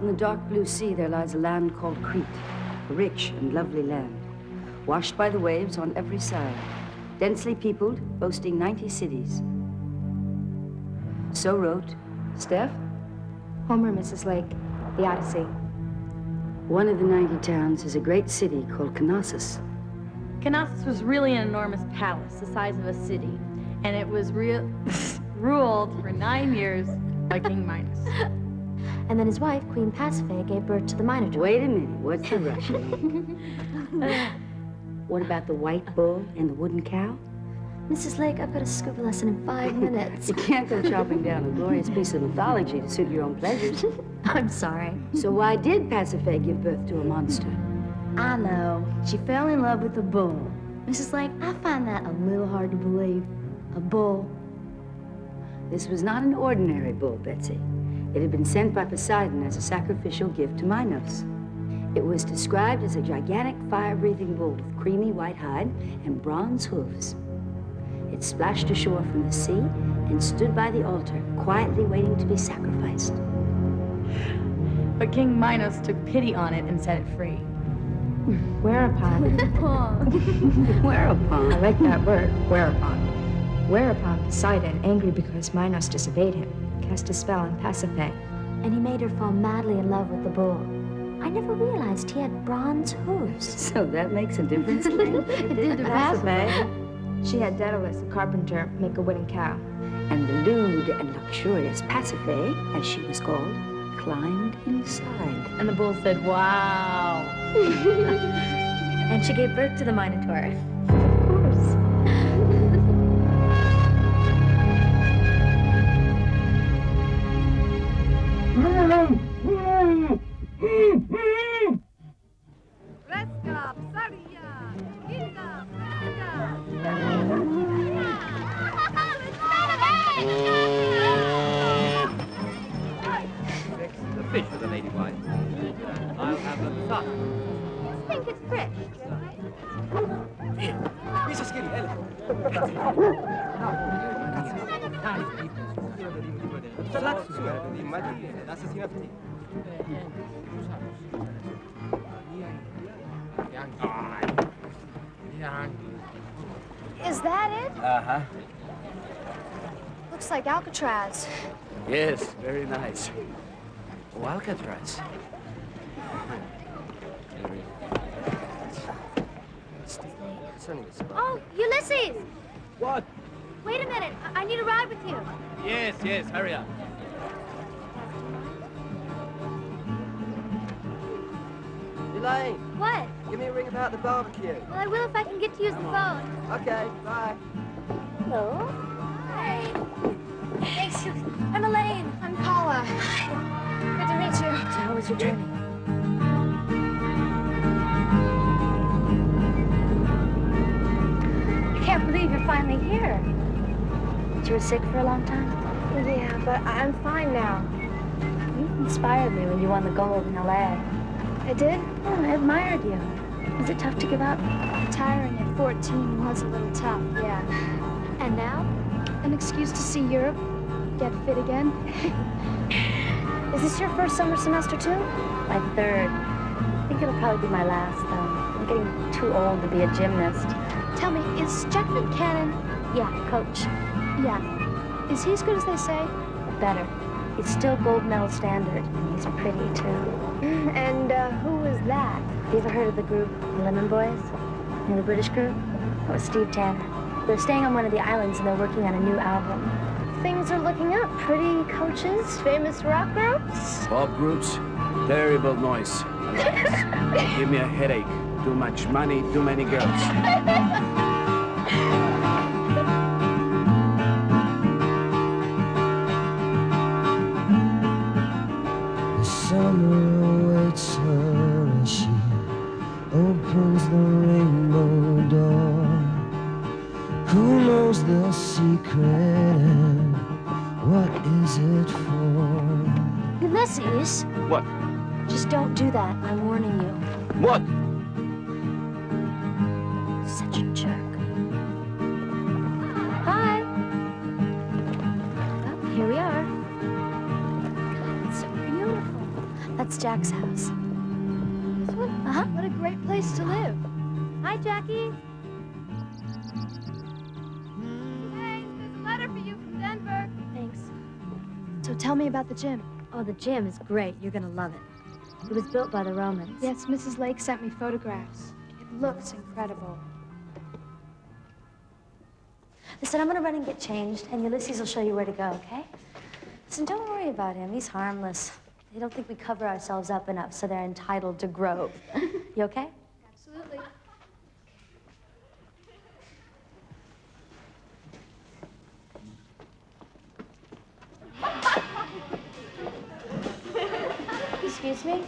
in the dark blue sea, there lies a land called Crete, a rich and lovely land, washed by the waves on every side, densely peopled, boasting 90 cities. So wrote Steph? Homer, Mrs. Lake, the Odyssey. One of the 90 towns is a great city called Knossos. Knossos was really an enormous palace, the size of a city, and it was ruled for 9 years by King Minos. And then his wife, Queen Pasiphae, gave birth to the Minotaur. Wait a minute, what's the rush? What about the white bull and the wooden cow? Mrs. Lake, I've got a scuba lesson in 5 minutes. You can't go chopping down a glorious piece of mythology to suit your own pleasures. I'm sorry. So why did Pasiphae give birth to a monster? I know. She fell in love with a bull. Mrs. Lake, I find that a little hard to believe. A bull. This was not an ordinary bull, Betsy. It had been sent by Poseidon as a sacrificial gift to Minos. It was described as a gigantic fire-breathing bull with creamy white hide and bronze hooves. It splashed ashore from the sea and stood by the altar, quietly waiting to be sacrificed. But King Minos took pity on it and set it free. Whereupon. Whereupon? I like that word, whereupon. Whereupon Poseidon, angry because Minos disobeyed him, cast a spell on Pasiphae. And he made her fall madly in love with the bull. I never realized he had bronze hooves. So that makes a difference. It did to Pasiphae. She had Daedalus, a carpenter, make a wooden cow. And the lewd and luxurious Pasiphae, as she was called, climbed inside. And the bull said, wow. And she gave birth to the Minotaur. Of course. The fish for the lady wife. I'll have the sauce. I think it's fresh. Mrs. Skilly, Is that it? Uh-huh. Looks like Alcatraz. Yes, very nice. Oh, Alcatraz. Oh, Ulysses! What? Wait a minute. I need a ride with you. Yes, yes, hurry up. Elaine, What? give me a ring about the barbecue. Well, I will if I can get to use the phone. Okay, bye. Hello. Hi. Thanks. I'm Elaine. I'm Paula. Good to meet you. So how was your journey? I can't believe you're finally here. You were sick for a long time? Yeah, but I'm fine now. You inspired me when you won the gold in LA. I did? Oh, I admired you. Was it tough to give up? Retiring at 14 was a little tough, yeah. And now? An excuse to see Europe, get fit again. Is this your first summer semester, too? My third. I think it'll probably be my last, though. I'm getting too old to be a gymnast. Tell me, is Jack Cannon? Yeah, coach. Yeah. Is he as good as they say? Better. He's still gold medal standard, and he's pretty, too. And who is that? You ever heard of the group the Lemon Boys? You know, the British group? That was Steve Tanner. They're staying on one of the islands, and they're working on a new album. Things are looking up. Pretty coaches, famous rock groups. Pop groups, terrible noise. Give me a headache. Too much money, too many girls. The summer awaits her as she opens the rainbow door. Who knows the secret and what is it for? Ulysses, What? just don't do that. I'm warning you. What? Such a jerk. Hi. Well, here we are. It's so beautiful. Let's Jack's house. This one? Uh-huh. What a great place to live. Hi, Jackie. Hey, there's a letter for you from Denver. Thanks. So tell me about the gym. Oh, the gym is great. You're gonna love it. It was built by the Romans. Yes, Mrs. Lake sent me photographs. It looks incredible. Listen, I'm gonna run and get changed, and Ulysses will show you where to go, okay? Listen, don't worry about him. He's harmless. They don't think we cover ourselves up enough, so they're entitled to grow. You okay? Absolutely. Excuse me?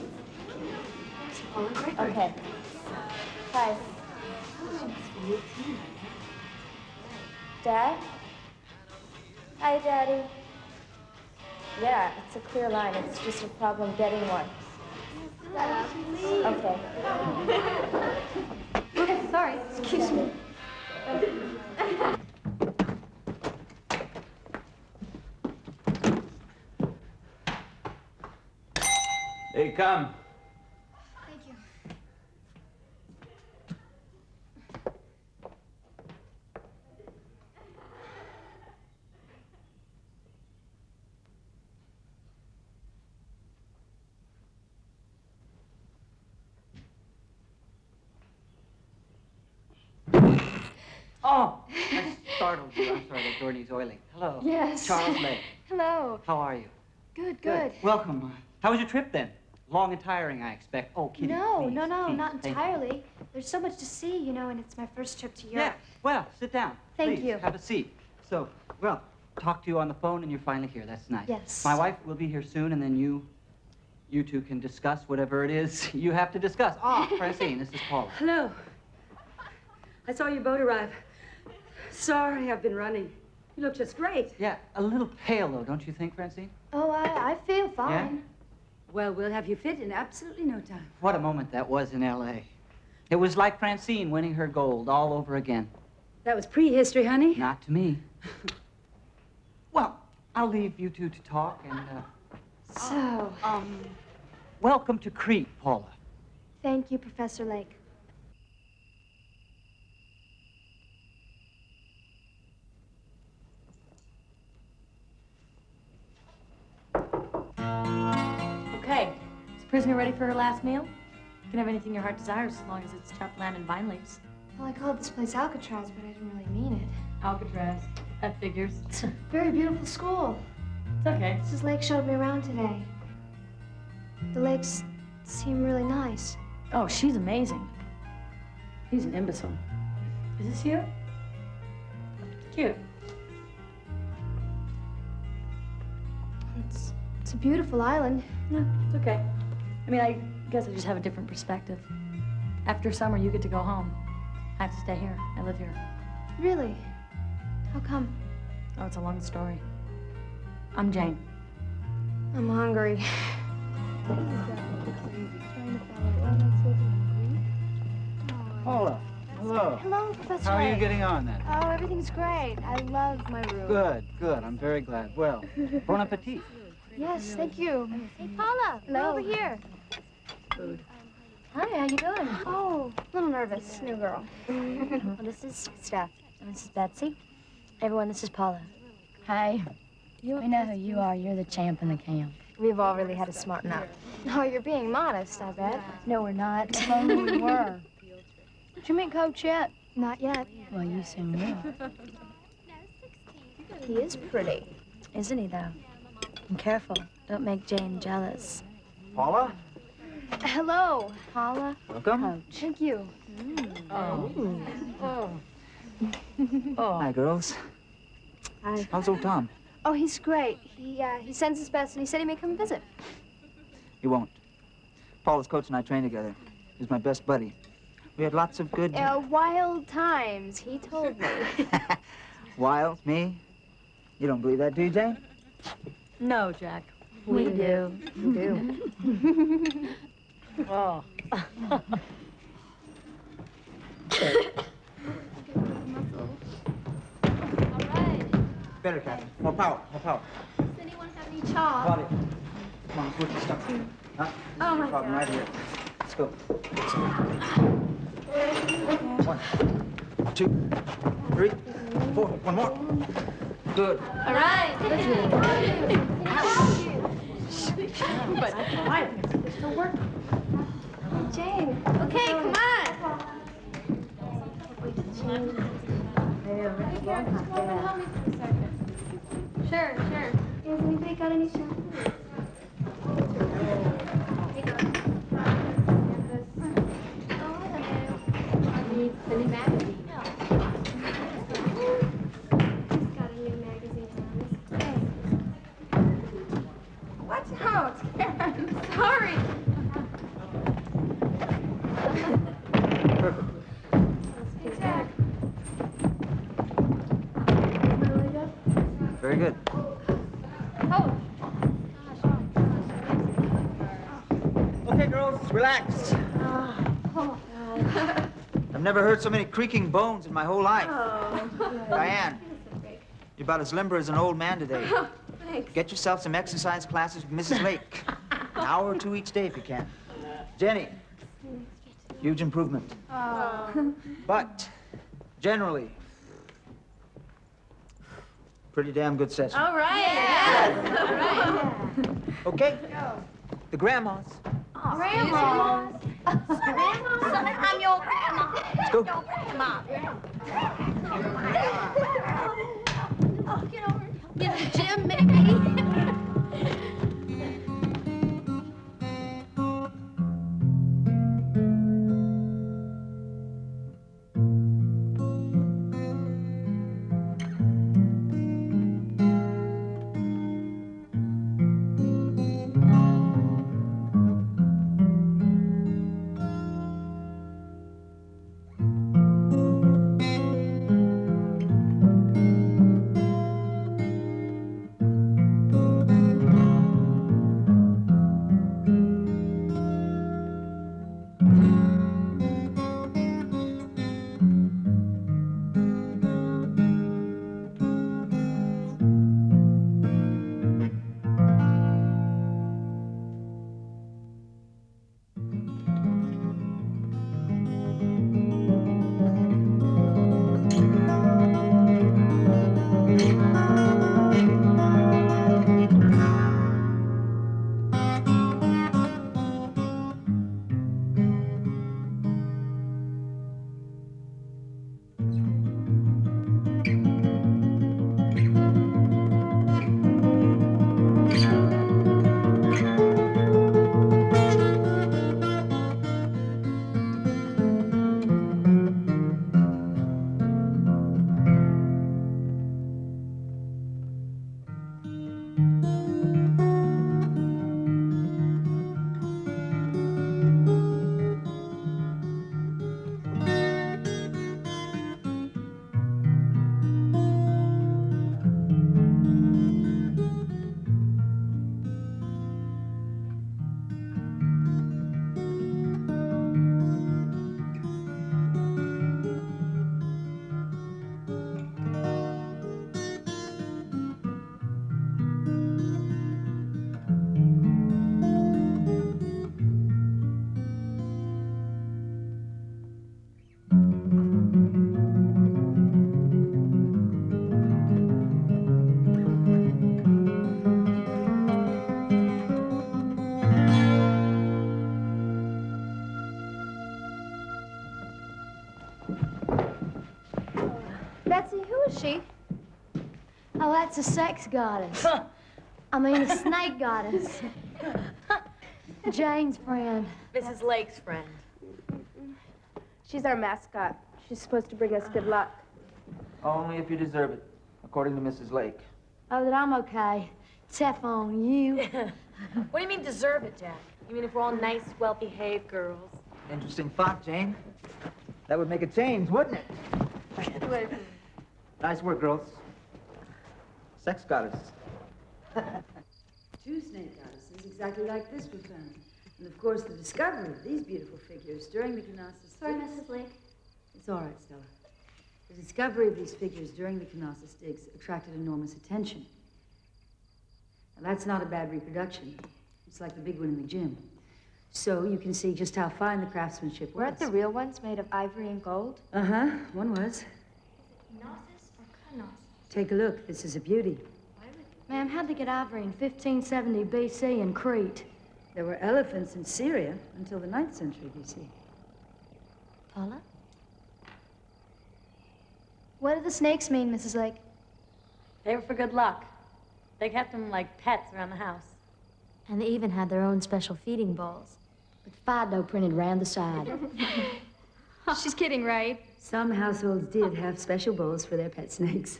Okay. Hi. Dad? Hi, Daddy. Yeah, it's a clear line. It's just a problem getting one. Okay. Okay, sorry. Excuse me. Hey, come. Thank you. Oh, I startled you. I'm sorry, that door needs oiling. Hello. Yes. Charles Lake. Hello. How are you? Good, good. Welcome. How was your trip then? Long and tiring, I expect. Oh, Kitty, No, please, no, please, not thank you. entirely. There's so much to see, you know, and it's my first trip to Yeah, Europe. well, sit down. Thank Please, you. Have a seat. So, well, talk to you on the phone and you're finally here. That's nice. Yes. My wife will be here soon and then you two can discuss whatever it is you have to discuss. Ah, Francine, this is Paula. Hello. I saw your boat arrive. Sorry, I've been running. You look just great. Yeah, a little pale though, don't you think, Francine? Oh, I feel fine. Well, we'll have you fit in absolutely no time. What a moment that was in L.A. It was like Francine winning her gold all over again. That was prehistory, honey. Not to me. Well, I'll leave you two to talk and, So, welcome to Crete, Paula. thank you, Professor Lake. Okay, is the prisoner ready for her last meal? You can have anything your heart desires as long as it's chopped lamb and vine leaves. Well, I called this place Alcatraz, but I didn't really mean it. Alcatraz. That figures. Very beautiful school. It's okay. Mrs. Lake showed me around today. The lakes seem really nice. Oh, she's amazing. He's an imbecile. Is this you? Cute. It's a beautiful island. No, it's okay. I mean, I guess I just have a different perspective. After summer, you get to go home. I have to stay here. I live here. Really? How come? Oh, it's a long story. I'm Jane. I'm hungry. Paula, hello. Hello, Professor How are you Lake. getting on then? Oh, everything's great. I love my room. Good, good. I'm very glad. Well, Bon appetit. Yes, thank you. Hey, Paula, Hello. over here. Hi, how you doing? Oh, a little nervous. New girl. Well, this is Steph, and this is Betsy. Everyone, this is Paula. Hi. We know who you are. You're the champ in the camp. We've all really had to smarten up. Oh, you're being modest, I bet. No, we're not. If only we were. Did you meet Coach yet? Not yet. Well, you soon will. He is pretty. Isn't he, though? And careful. Don't make Jane jealous. Paula? Hello. Paula? Welcome. Thank you. Hi, girls. Hi. How's old Tom? Oh, he's great. He sends his best, and he said he may come visit. He won't. Paula's coach and I trained together. He's my best buddy. We had lots of good... Wild times, he told me. Wild? Me? You don't believe that, do you, Jane? No, Jack. We do. You do. Oh. Better, Captain. More power, more power. Does anyone have any chalk? Got it. Come on, let's work this stuff. Huh? Oh, my Problem God. right here. Let's go. 1, 2, 3, 4. One more. Good. All right. But quiet. It's still working. Jane. Okay, come on. Sure. Has anybody got any shampoo? The new magazine. He's got a new magazine on. Watch out. I'm sorry. Perfect. Hey, Jack. Very good. Oh. Okay, girls, relax. I've never heard so many creaking bones in my whole life. Diane, you're about as limber as an old man today. Thanks. Get yourself some exercise classes with Mrs. Lake. An hour or 2 each day if you can. Jenny, huge improvement. But generally, pretty damn good session. All right. All right. Okay, the grandmas. Grandma. I'm your grandma. Let's go. Your grandma. Oh, get over. Get a gym, maybe. Betsy, who is she? Oh, that's a sex goddess. I mean, a snake goddess. Jane's friend. Mrs. Lake's friend. She's our mascot. She's supposed to bring us good luck. Only if you deserve it, according to Mrs. Lake. Oh, that I'm okay. Except on you. What do you mean deserve it, Jack? You mean if we're all nice, well-behaved girls? Interesting thought, Jane. That would make a change, wouldn't it? Nice work, girls. Sex goddess. Two snake goddesses exactly like this were found. And of course, the discovery of these beautiful figures during the Canassa Sorry, digs... Mrs. Lake. It's all right, Stella. The discovery of these figures during the Canassa digs attracted enormous attention. And that's not a bad reproduction. It's like the big one in the gym. So you can see just how fine the craftsmanship was. Weren't the real ones made of ivory and gold? Uh-huh, one was. Innocence or Harnos? Take a look, this is a beauty. Ma'am, how'd they get ivory in 1570 BC in Crete? There were elephants in Syria until the 9th century BC. Paula? What do the snakes mean, Mrs. Lake? They were for good luck. They kept them like pets around the house. And they even had their own special feeding bowls. With Fido printed round the side. She's kidding, right? Some households did have special bowls for their pet snakes.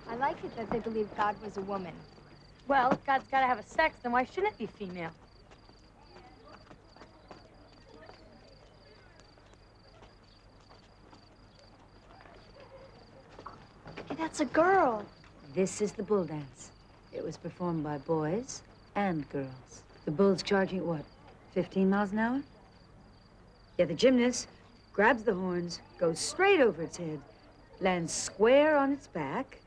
I like it that they believed God was a woman. Well, if God's got to have a sex, then why shouldn't it be female? Hey, that's a girl. This is the bull dance. It was performed by boys and girls. The bull's charging, what, 15 miles an hour? Yeah, the gymnast grabs the horns, goes straight over its head, lands square on its back,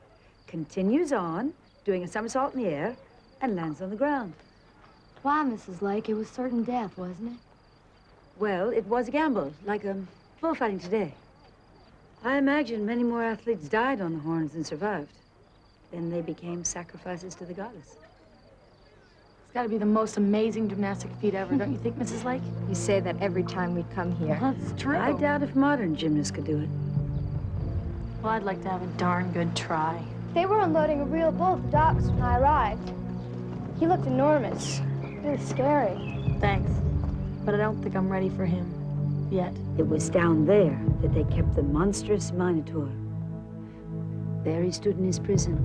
continues on, doing a somersault in the air, and lands on the ground. Why, Mrs. Lake? It was certain death, wasn't it? Well, it was a gamble, like bullfighting today. I imagine many more athletes died on the horns than survived. Then they became sacrifices to the goddess. It's got to be the most amazing gymnastic feat ever, don't you think, Mrs. Lake? You say that every time we come here. That's true. I doubt if modern gymnasts could do it. Well, I'd like to have a darn good try. They were unloading a real bull at the docks when I arrived. He looked enormous. Really scary. Thanks. But I don't think I'm ready for him yet. It was down there that they kept the monstrous Minotaur. There he stood in his prison,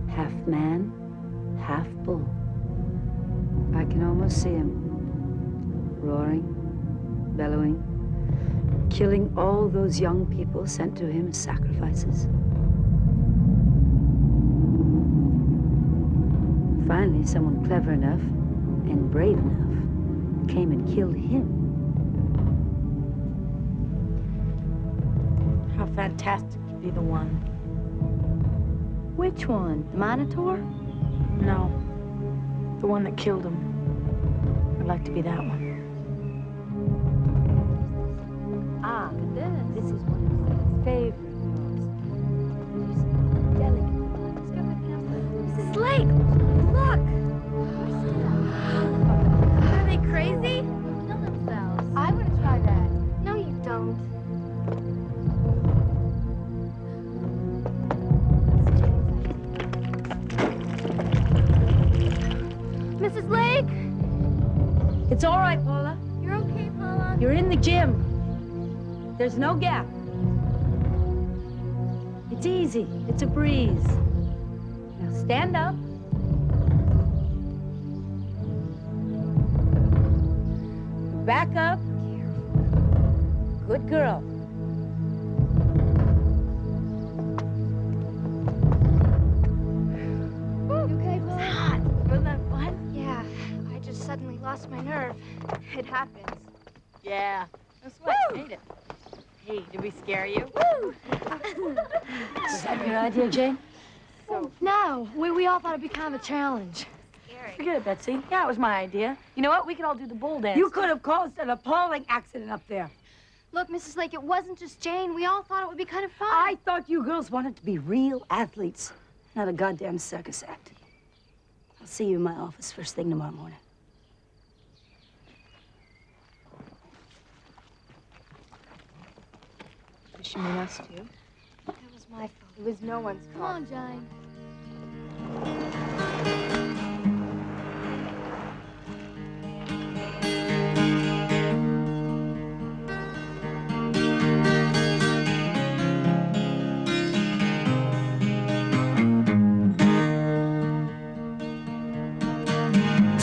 half man, half bull. I can almost see him, roaring, bellowing, killing all those young people sent to him as sacrifices. Finally, someone clever enough and brave enough came and killed him. How fantastic to be the one. Which one? The Minotaur? No. The one that killed him. I'd like to be that one. Ah, this is one of his favorite girls. Delicate. Mrs. Lake, look! Are they crazy? Kill themselves. I want to try that. No, you don't. Mrs. Lake? It's all right, Paula. You're okay, Paula? You're in the gym. There's no gap. It's easy. It's a breeze. Now stand up. Back up. Good girl. You okay, Paula? Hot. Wasn't that fun? Yeah, I just suddenly lost my nerve. It happens. Yeah. No sweat. Made it. Hey, did we scare you? Woo! Is that your idea, Jane? No, we all thought it'd be kind of a challenge. Forget it, Betsy. Yeah, it was my idea. You know what? We could all do the bull dance. You could have caused an appalling accident up there. Look, Mrs. Lake, it wasn't just Jane. We all thought it would be kind of fun. I thought you girls wanted to be real athletes, not a goddamn circus act. I'll see you in my office first thing tomorrow morning. Does she mean us too? That was my fault. It was no one's fault. Come on, Jane.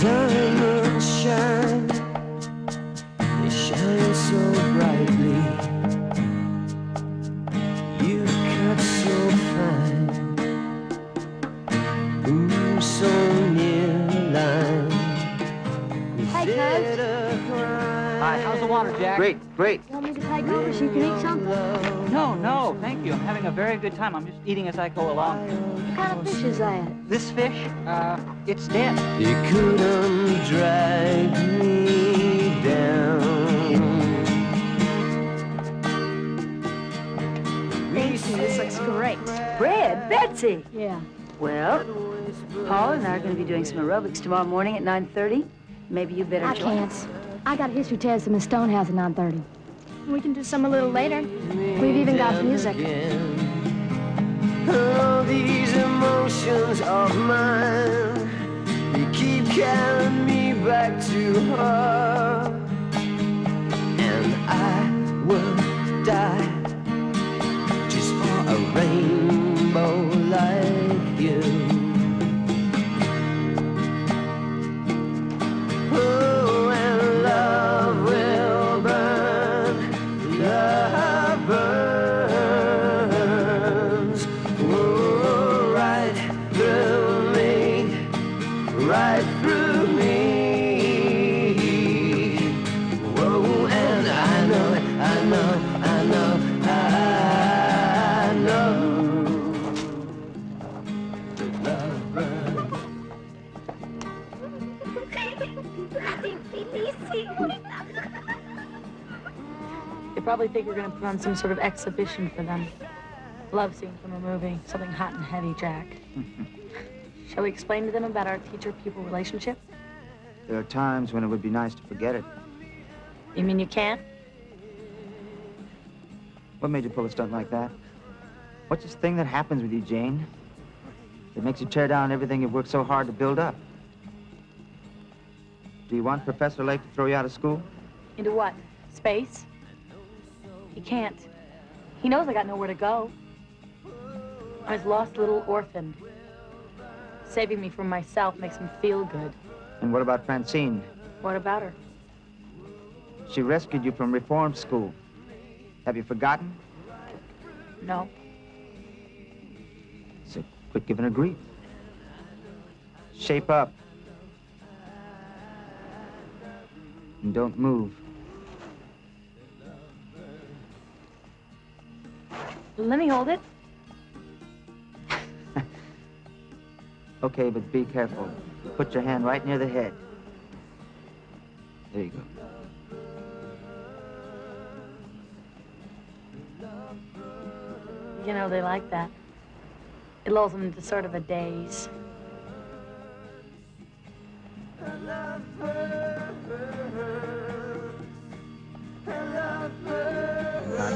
Diamonds shine, they shine so brightly. You cut so fine, ooh, so How's the water, Jack? Great, great. Want me to take over so you can eat something? No, no, thank you. I'm having a very good time. I'm just eating as I go along. What kind of fish is that? This fish, it's dead. You couldn't drag me down. This looks great. Bread, Betsy. Yeah. Well, Paul and I are going to be doing some aerobics tomorrow morning at 9:30. Maybe you better I join can't. us. I got a history test in the Stonehouse at 9:30. We can do some a little later. We've even got music. All these emotions of mine, they keep carrying me back to her. And I will die just for a rainbow like you. Oh, and love will burn, love burns. Oh, right through me, right through me. Whoa, and I know, I know, I know, I know. Love burns. They probably think we're going to put on some sort of exhibition for them. Love scene from a movie, something hot and heavy, Jack. Shall we explain to them about our teacher-pupil relationship? There are times when it would be nice to forget it. You mean you can't? What made you pull a stunt like that? What's this thing that happens with you, Jane? That makes you tear down everything you've worked so hard to build up? Do you want Professor Lake to throw you out of school? Into what? Space? He can't. He knows I got nowhere to go. I'm his lost little orphan. Saving me from myself makes him feel good. And what about Francine? What about her? She rescued you from reform school. Have you forgotten? No. So quit giving her grief. Shape up. And don't move. Let me hold it. Okay, but be careful. Put your hand right near the head. There you go. You know, they like that. It lulls them into sort of a daze. Now,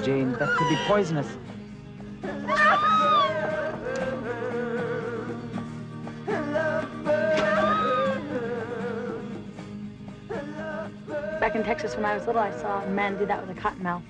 Jane, that could be poisonous. Back in Texas when I was little, I saw a man do that with a cottonmouth.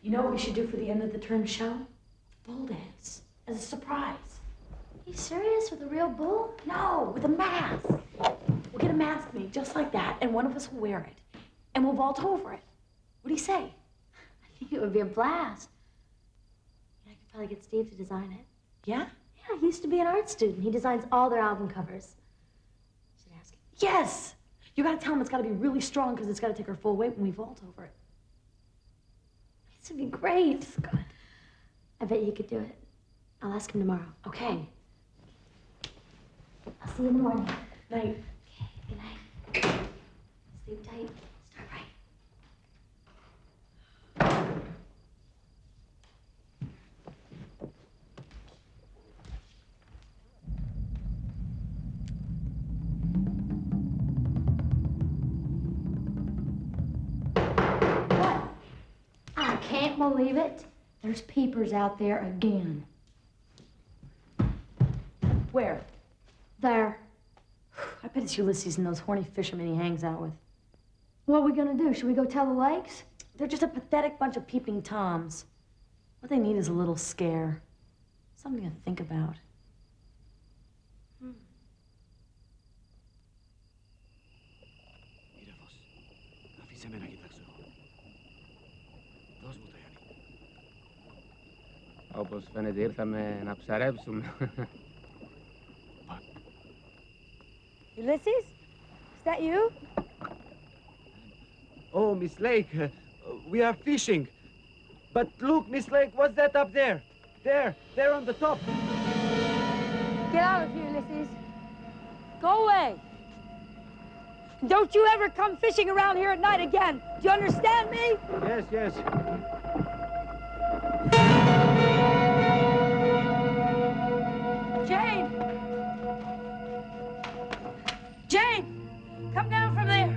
You know what we should do for the end of the term show? Bulldance, as a surprise. You serious with a real bull? No, with a mask. We'll get a mask made just like that, and one of us will wear it, and we'll vault over it. What do you say? I think it would be a blast. Yeah, I could probably get Steve to design it. Yeah? Yeah, he used to be an art student. He designs all their album covers. Should ask him. Yes! You gotta tell him it's gotta be really strong because it's gotta take our full weight when we vault over it. This would be great. Good. I bet you could do it. I'll ask him tomorrow. Okay. I'll see you in the morning. Night. Okay, good night. Sleep tight. Start right. What? I can't believe it. There's peepers out there again. Where? There. I bet it's Ulysses and those horny fishermen he hangs out with. What are we gonna do? Should we go tell the lakes? They're just a pathetic bunch of peeping toms. What they need is a little scare. Something to think about. Όπως φαίνεται ήρθαμε να ψαρέψουμε. Ulysses? Is that you? Oh, Miss Lake, we are fishing. But look, Miss Lake, what's that up there? There on the top. Get out of here, Ulysses. Go away. Don't you ever come fishing around here at night again. Do you understand me? Yes, yes. Jane! Jane! Come down from there.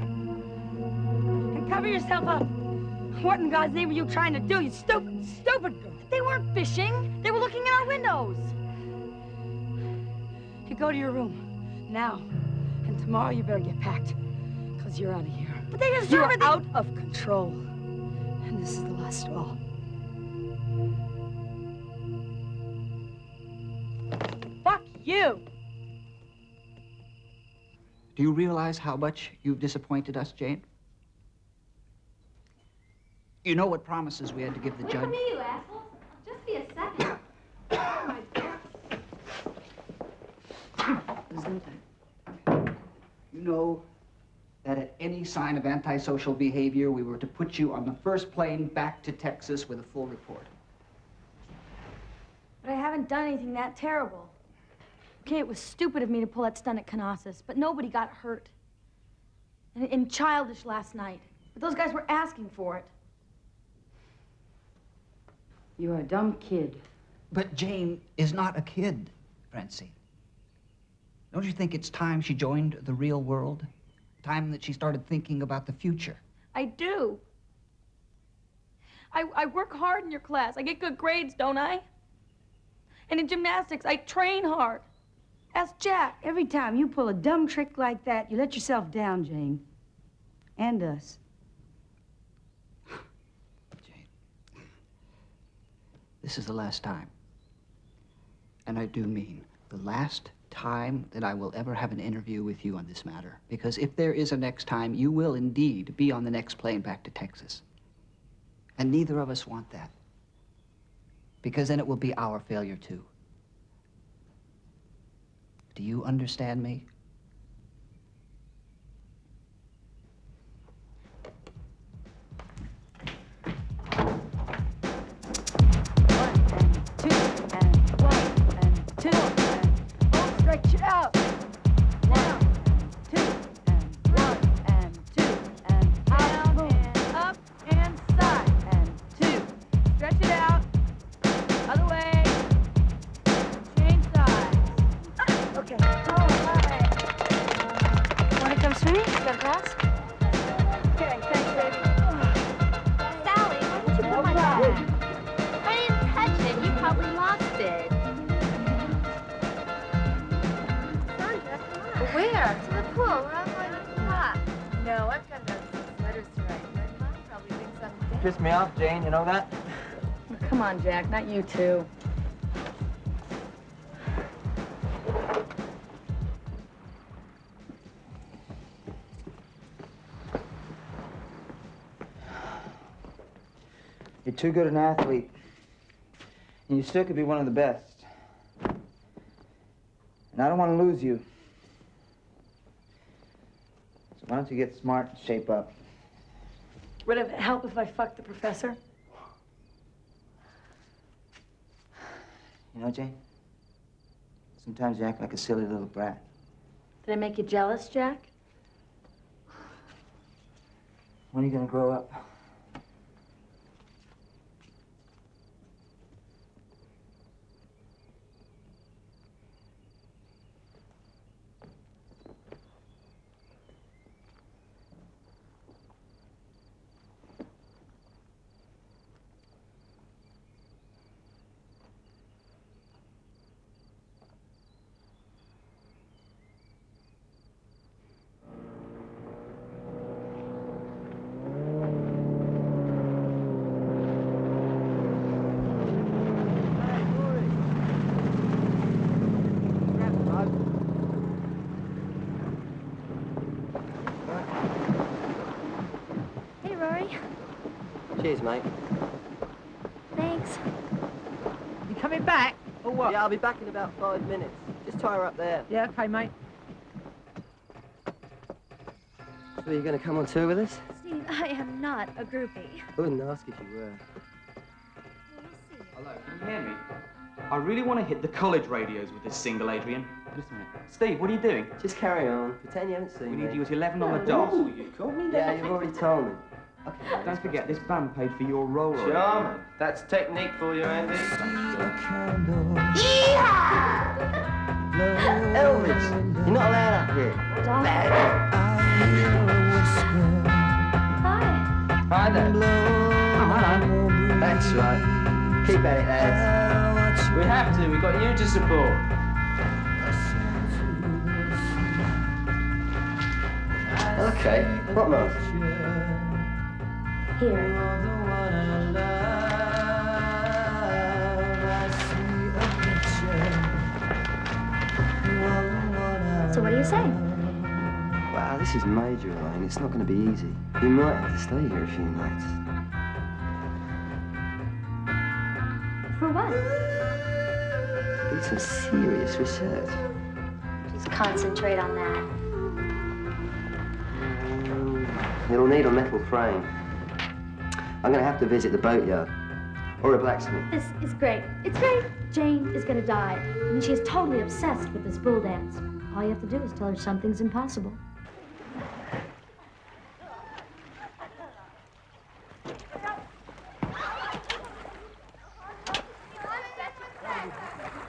And cover yourself up. What in God's name are you trying to do, you stupid girl? They weren't fishing. They were looking in our windows. You go to your room now. And tomorrow you better get packed. Because you're out of here. But they deserve it. You're out of control. And this is the last straw. Fuck you! Do you realize how much you've disappointed us, Jane? You know what promises we had to give the judge? Wait for me, you assholes. Just be a second. You know that at any sign of antisocial behavior, we were to put you on the first plane back to Texas with a full report. But I haven't done anything that terrible. Okay, it was stupid of me to pull that stunt at Canassus, but nobody got hurt. And childish last night. But those guys were asking for it. You're a dumb kid. But Jane is not a kid, Francine. Don't you think it's time she joined the real world? Time that she started thinking about the future? I do. I work hard in your class. I get good grades, don't I? And in gymnastics, I train hard. Ask Jack. Every time you pull a dumb trick like that, you let yourself down, Jane. And us. Jane, this is the last time. And I do mean the last time that I will ever have an interview with you on this matter. Because if there is a next time, you will indeed be on the next plane back to Texas. And neither of us want that. Because then it will be our failure too. Do you understand me? Stretch it out. 1, 2, and 1, and 2, and out, and up, and side, and 2. Stretch it out. Other way. Change sides. Okay. All right. Want to come swimming? You got class? Okay, thanks, baby. Sally, why did you put my bag? I didn't touch it. You probably lost it. Where? To the pool. Where I'm going to swap. No, I've got about 6 letters to write. My mom probably thinks I'm dead. Pissed me off, Jane, you know that? Come on, Jack, not you two. You're too good an athlete. And you still could be one of the best. And I don't want to lose you. So why don't you get smart and shape up? Would it help if I fucked the professor? You know, Jane? Sometimes you act like a silly little brat. Did I make you jealous, Jack? When are you going to grow up? Cheers, mate. Thanks. You coming back, or what? Yeah, I'll be back in about 5 minutes. Just tie her up there. Yeah, okay, mate. So you're going to come on tour with us? Steve, I am not a groupie. I wouldn't ask if you were. Hello, can you hear me? I really want to hit the college radios with this single, Adrian. Just a minute. Steve, what are you doing? Just carry on. Pretend you haven't seen me. We need you at 11 on the dot. You called me? Yeah, you've already told me. Okay. Don't forget, this band paid for your role. Charming. That's technique for you, Andy. Elvis, you're not allowed up here. Hi there. Oh, hello. That's right. Keep at it, lads. We have to. We've got you to support. Okay. What more? Here. So what do you say? Wow, this is major, Elaine. It's not going to be easy. You might have to stay here a few nights. For what? Do some serious research. Just concentrate on that. It'll need a metal frame. I'm going to have to visit the boatyard. Or a blacksmith. This is great. It's great. Jane is gonna die. I mean, she is totally obsessed with this bull dance. All you have to do is tell her something's impossible.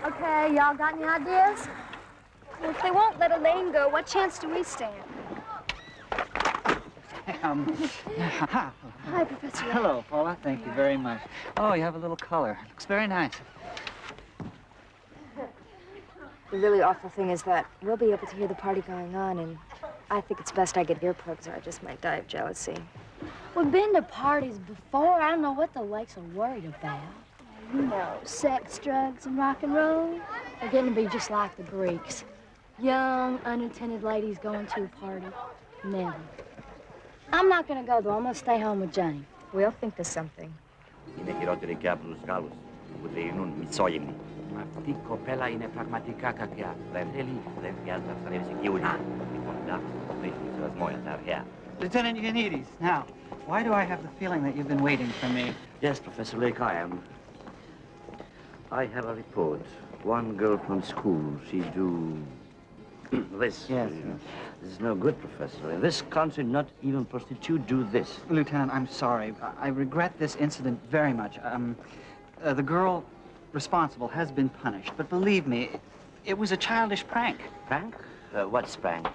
Okay, y'all got any ideas? Well, if they won't let Elaine go, what chance do we stand? Hi, Professor. Hello, Paula. Thank you very much. Oh, you have a little color. Looks very nice. The really awful thing is that we'll be able to hear the party going on, and I think it's best I get earplugs or I just might die of jealousy. We've been to parties before. I don't know what the likes are worried about. You know, sex, drugs, and rock and roll. They're getting to be just like the Greeks. Young, unattended ladies going to a party. Never. I'm not gonna go, though. I'm gonna stay home with Jane. We'll think of something. Είναι χειρότερη από τους Γάλλους που δίνουν μισόγυμνοι. Αυτή η κοπέλα είναι πραγματικά κακιά. Δεν θέλει, δεν χρειάζεται να ψαρεύει εκεί ούτε. Λοιπόν, εντάξει, δεν σεβασμό για τα αρχαία. Lieutenant Ioannidis, now, why do I have the feeling that you've been waiting for me? Yes, Professor Lake, I am. I have a report. One girl from school, she do this. Yes. This is no good, Professor. In this country, not even prostitute do this. Lieutenant, I'm sorry. I regret this incident very much. The girl responsible has been punished, but believe me, it was a childish prank. Prank? What's prank?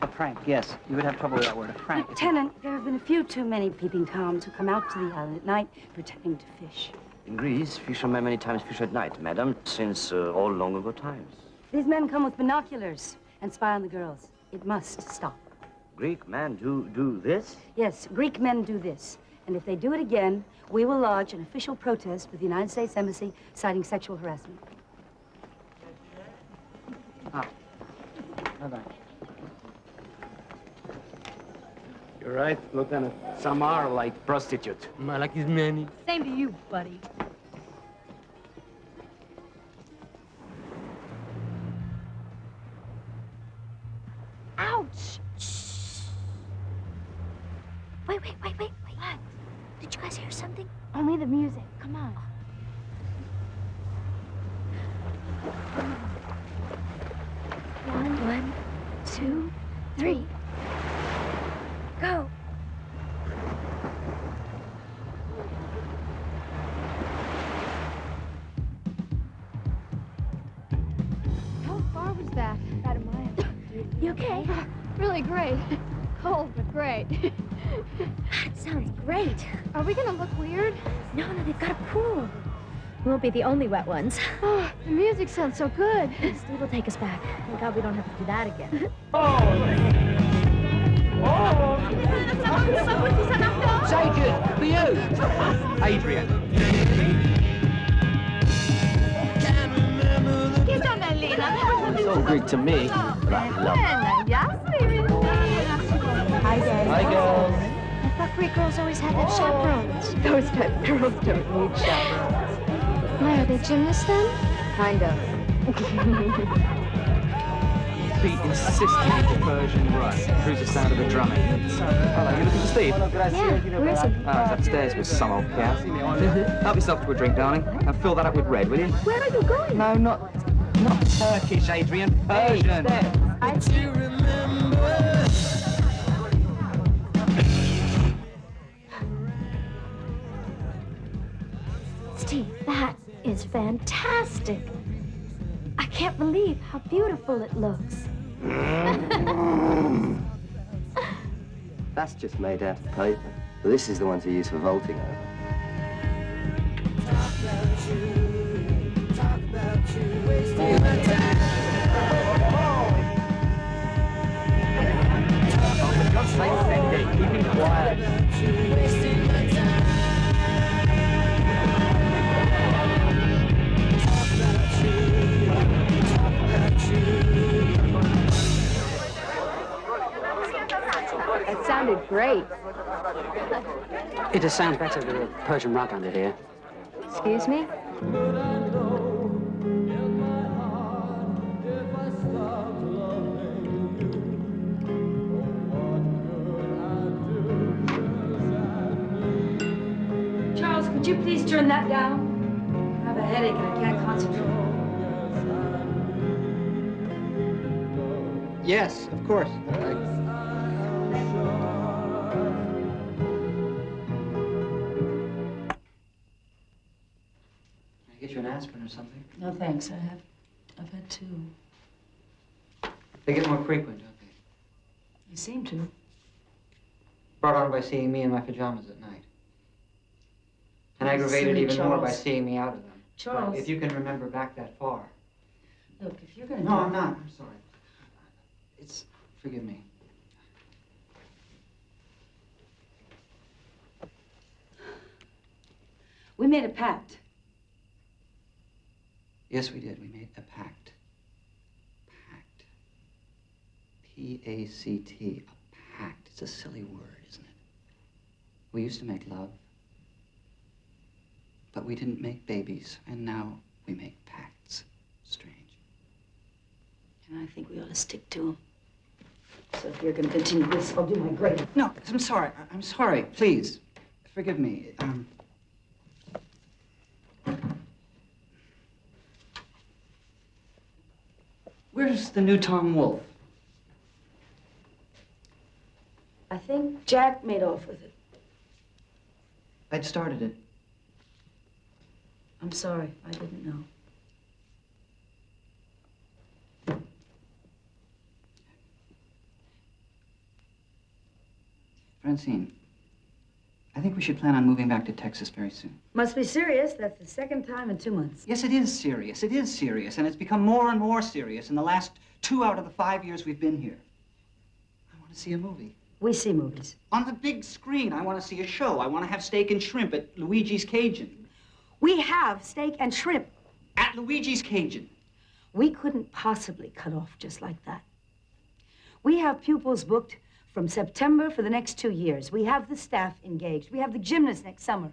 A prank, yes. You would have trouble with that word, a prank. Lieutenant, there have been a few too many peeping toms who come out to the island at night pretending to fish. In Greece, fishermen many times fish at night, madam, since all long ago times. These men come with binoculars and spy on the girls. It must stop. Greek men do this? Yes, Greek men do this. And if they do it again, we will lodge an official protest with the United States Embassy citing sexual harassment. Bye-bye. You're right, Lieutenant. Some are like prostitute. I like his many. Same to you, buddy. Ouch! Shh. Wait. What? Did you guys hear something? Only the music. Come on. One, 2, 3. Go. How far was that? About a mile. You okay? Really great. Cold, but great. That sounds great. Are we gonna look weird? No, they've got a pool. We'll be the only wet ones. Oh, the music sounds so good. Steve will take us back. Thank God we don't have to do that again. Say good for you. Adrian. It's all Greek to me, but I love it. Hi, guys. Hi, girls. Greek girls always have their chaperones. Those type of girls don't need chaperones. Why, are they gymnasts then? Kind of. Pete insisted the Persian run. Proves the sound of the drumming. Hello, you looking for Steve? Yeah, where is he? Oh, he's upstairs with some old cat. Help yourself to a drink, darling. And fill that up with red, will you? Where are you going? No, not Turkish, Adrian. Persian. Steve, that is fantastic. I can't believe how beautiful it looks. That's just made out of paper. But this is the one to use for vaulting over. Keep him quiet. That sounded great. It just sounds better with a Persian rug under here. Excuse me? Charles, could you please turn that down? I have a headache and I can't concentrate. Yes, of course. Get you an aspirin or something? No, thanks. I've had two. They get more frequent, don't they? You seem to. Brought on by seeing me in my pajamas at night. And aggravated Silly even more by Charles. seeing me out of them. Charles. But if you can remember back that far. Look, if you're gonna No, do I'm not. I'm sorry. Forgive me. We made a pact. Yes, we did. We made a pact. Pact. P-A-C-T. A pact. It's a silly word, isn't it? We used to make love. But we didn't make babies. And now we make pacts. Strange. And I think we ought to stick to them. So if you're gonna continue this, I'll do my greatest. No, I'm sorry. I'm sorry. Please. Forgive me. Where's the new Tom Wolfe? I think Jack made off with it. I'd started it. I'm sorry, I didn't know. Francine, I think we should plan on moving back to Texas very soon. Must be serious. That's the second time in 2 months. Yes, it is serious. It is serious. And it's become more and more serious in the last 2 out of the 5 years we've been here. I want to see a movie. We see movies. On the big screen. I want to see a show. I want to have steak and shrimp at Luigi's Cajun. We have steak and shrimp. At Luigi's Cajun. We couldn't possibly cut off just like that. We have pupils booked from September for the next 2 years. We have the staff engaged. We have the gymnasts next summer.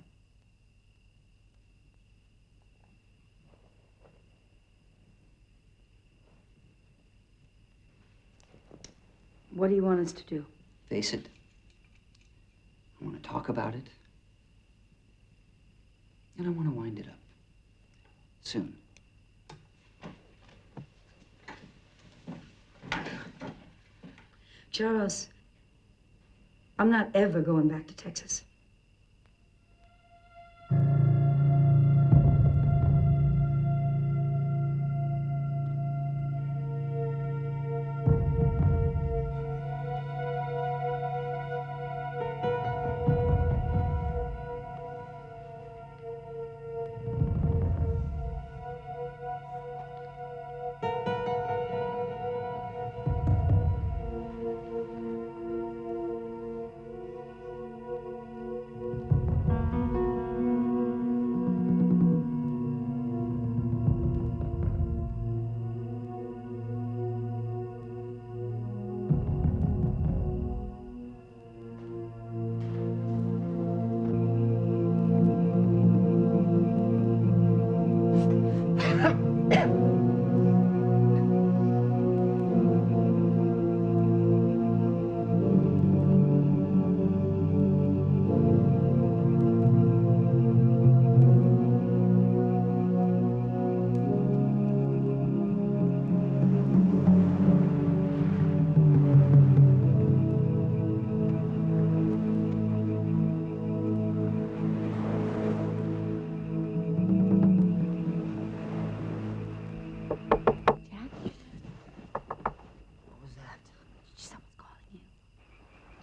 What do you want us to do? Face it. I want to talk about it. And I want to wind it up. Soon. Charles, I'm not ever going back to Texas.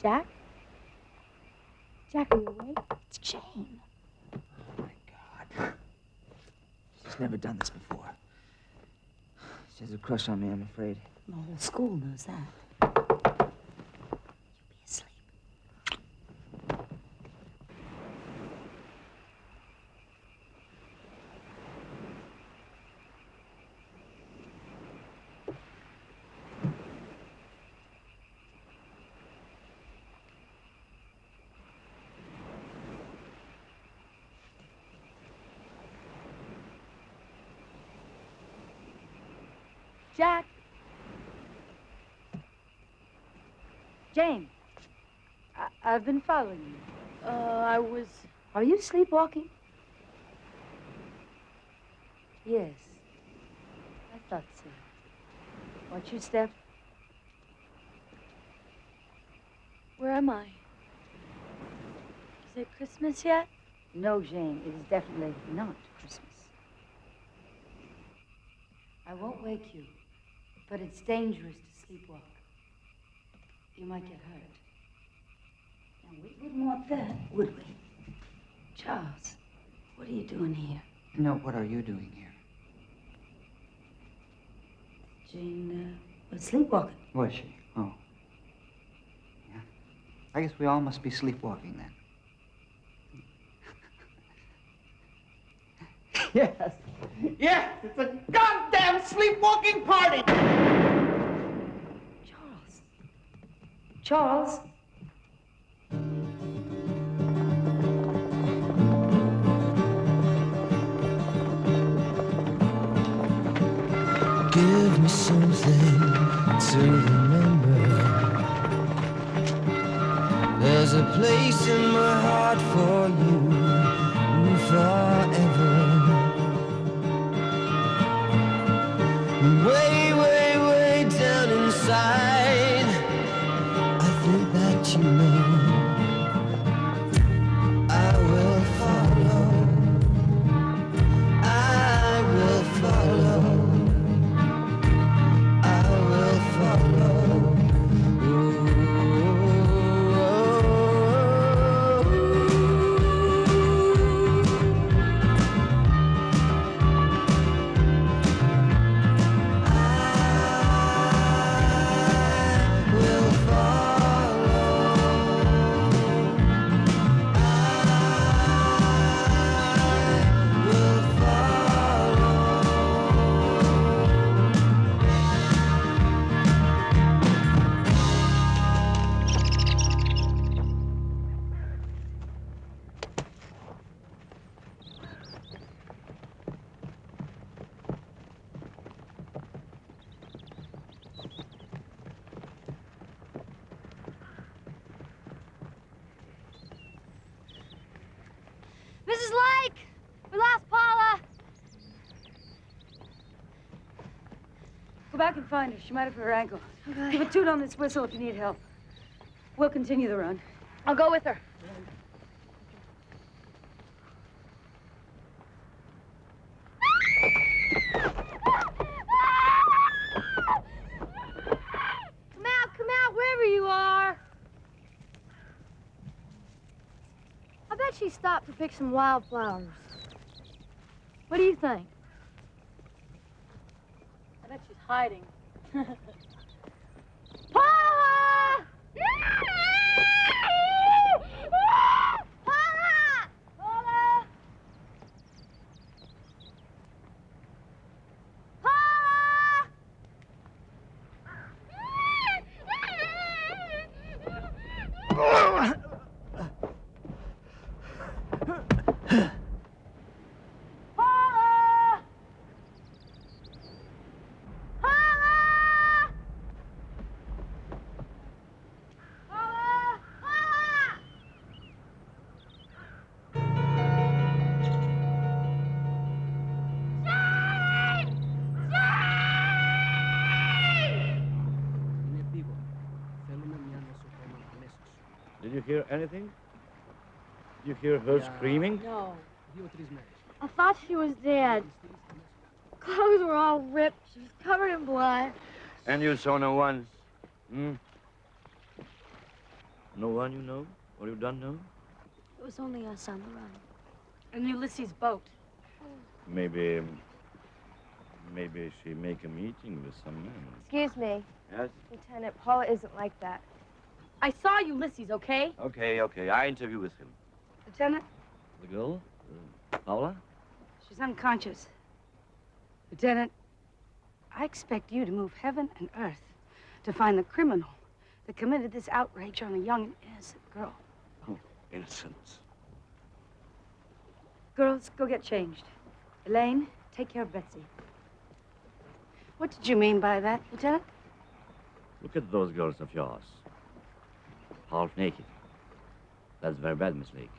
Jack? Jack, are you awake? It's Jane. Oh, my God. She's never done this before. She has a crush on me, I'm afraid. The whole school knows that. You'll be asleep. Jack! Jane, I've been following you. I was... Are you sleepwalking? Yes. I thought so. Watch your step. Where am I? Is it Christmas yet? No, Jane, it is definitely not Christmas. I won't wake you, but it's dangerous to sleepwalk. You might get hurt. Now, we wouldn't want that, would we? Charles, what are you doing here? No, what are you doing here? Jane, was sleepwalking. Was she? Oh. Yeah. I guess we all must be sleepwalking then. Yes. Yes, it's a goddamn sleepwalking party! Charles? Give me something to remember. There's a place in my heart for you forever. Way, way, way down inside, I think that you know I will follow. I will follow. Go back and find her. She might have hurt her ankle. Okay. Give a toot on this whistle if you need help. We'll continue the run. I'll go with her. Come out, wherever you are. I bet she stopped to pick some wildflowers. What do you think? I bet she's hiding. Paula! Did you hear anything? Did you hear her screaming? No. I thought she was dead. Clothes were all ripped. She was covered in blood. And you saw no one? Hmm? No one you know? Or you don't know? It was only us on the run. And Ulysses' boat. Maybe she make a meeting with some man. Excuse me. Yes? Lieutenant, Paula isn't like that. I saw Ulysses, okay? Okay. I interview with him. Lieutenant, The girl? Paula? she's unconscious. Lieutenant, I expect you to move heaven and earth to find the criminal that committed this outrage on a young and innocent girl. Oh, innocence. Girls, go get changed. Elaine, take care of Betsy. What did you mean by that, Lieutenant? Look at those girls of yours. Half naked. That's very bad, Miss Lake.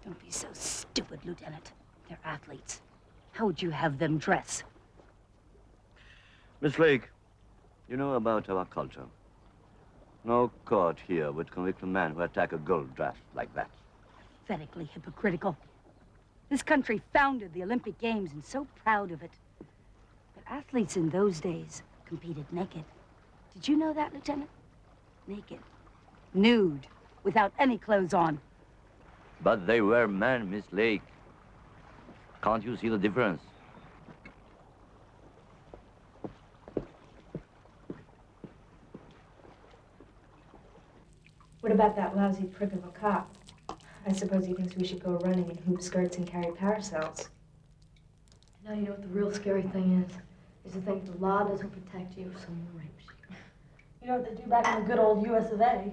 Don't be so stupid, Lieutenant. They're athletes. How would you have them dress? Miss Lake, you know about our culture. No court here would convict a man who attacked a girl dressed like that. Pathetically hypocritical. This country founded the Olympic Games and so proud of it. But athletes in those days competed naked. Did you know that, Lieutenant? Naked. Nude. Without any clothes on. But they were men, Miss Lake. Can't you see the difference? What about that lousy prick of a cop? I suppose he thinks we should go running in hoop skirts and carry parasols. Now you know what the real scary thing is to think the law doesn't protect you if someone rapes you. You know what they do back in the good old US of A?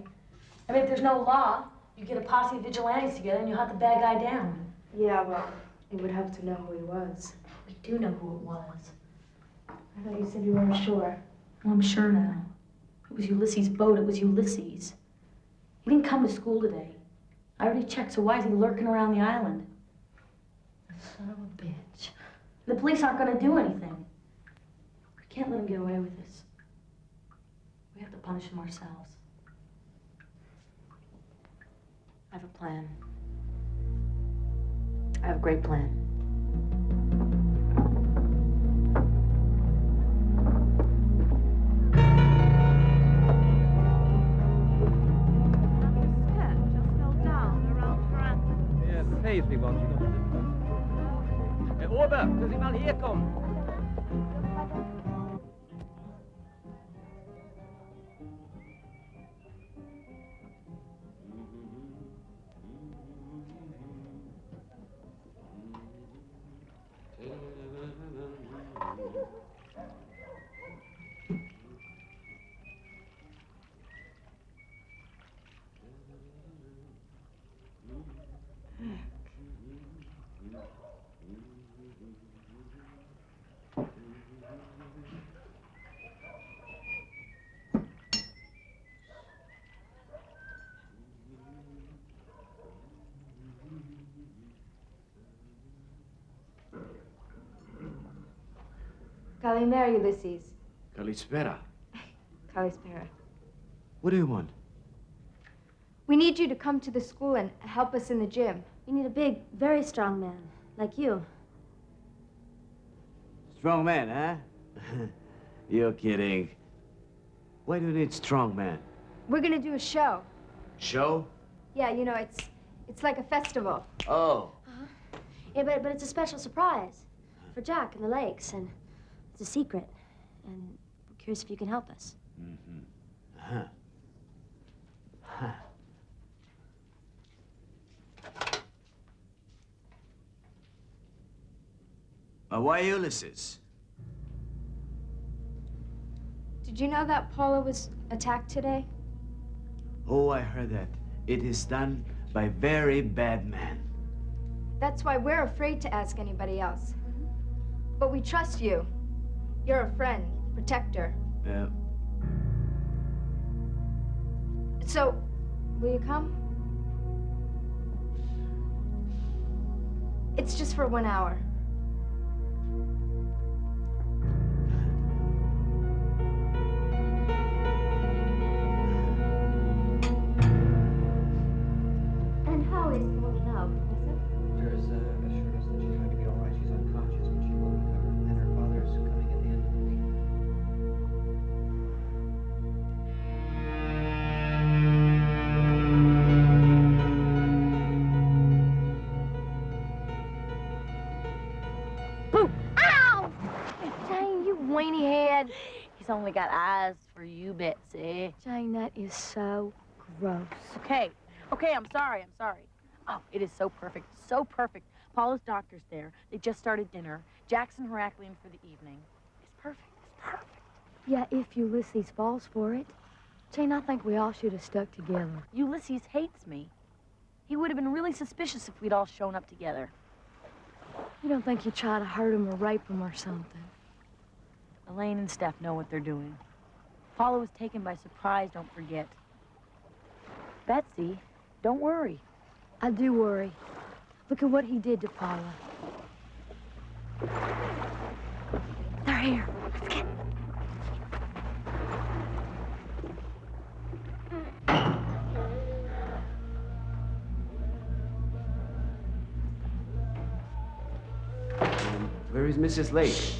I mean, if there's no law, you get a posse of vigilantes together and you hunt the bad guy down. Yeah, well, you would have to know who he was. We do know who it was. I thought you said you weren't sure. Well, I'm sure now. It was Ulysses' boat. It was Ulysses. He didn't come to school today. I already checked, so why is he lurking around the island? Son of a bitch. The police aren't going to do anything. We can't let him get away with this. We have to punish him ourselves. I have a plan. I have a great plan. Paisley one, she got it. Ober, kan Sie mal herkommen? Kalimera, Ulysses. Kalispera. Kalispera. What do you want? We need you to come to the school and help us in the gym. We need a big, very strong man, like you. Strong man, huh? You're kidding. Why do you need strong man? We're gonna do a show. Show? Yeah, you know, it's like a festival. Oh. Yeah, but it's a special surprise for Jack and the lakes, and it's a secret. And we're curious if you can help us. Mm-hmm. Huh. Huh. Why Ulysses? Did you know that Paula was attacked today? Oh, I heard that. It is done by very bad men. That's why we're afraid to ask anybody else. But we trust you. You're a friend, protector. So, will you come? It's just for 1 hour. And how is Paula now, Professor? There's assurance that she's going to be all right. She's unconscious, but she will recover. And her father's coming at the end of the week. weenie head. He's only got eyes for you, Betsy. Jane, that is so gross. Okay, I'm sorry. Oh, it is so perfect, so perfect. Paula's doctor's there. They just started dinner. Jackson Heraclean for the evening. It's perfect. Yeah, if Ulysses falls for it. Jane, I think we all should have stuck together. Ulysses hates me. He would have been really suspicious if we'd all shown up together. You don't think he'd try to hurt him or rape him or something? Elaine and Steph know what they're doing. Paula was taken by surprise, don't forget. Betsy, don't worry. I do worry. Look at what he did to Paula. They're here. Let's get... Where is Mrs. Lake?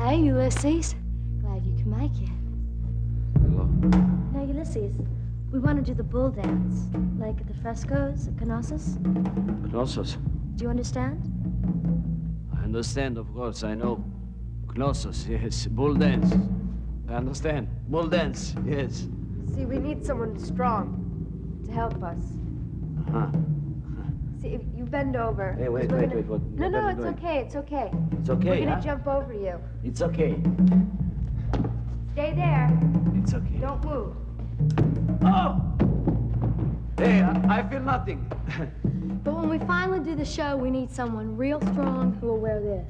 Hey, Ulysses. Glad you can make it. Hello. Now, Ulysses, we want to do the bull dance, like the frescoes at Knossos. Knossos. Do you understand? I understand, of course. I know. Knossos, yes. Bulldance. I understand. Bulldance, yes. See, we need someone strong to help us. Uh-huh. See, if you bend over. Hey, wait. What? No, it's okay. It's okay. It's okay, We're gonna huh? jump over you. It's okay. Stay there. It's okay. Don't move. Oh! Hey, I feel nothing. But when we finally do the show, we need someone real strong who will wear this.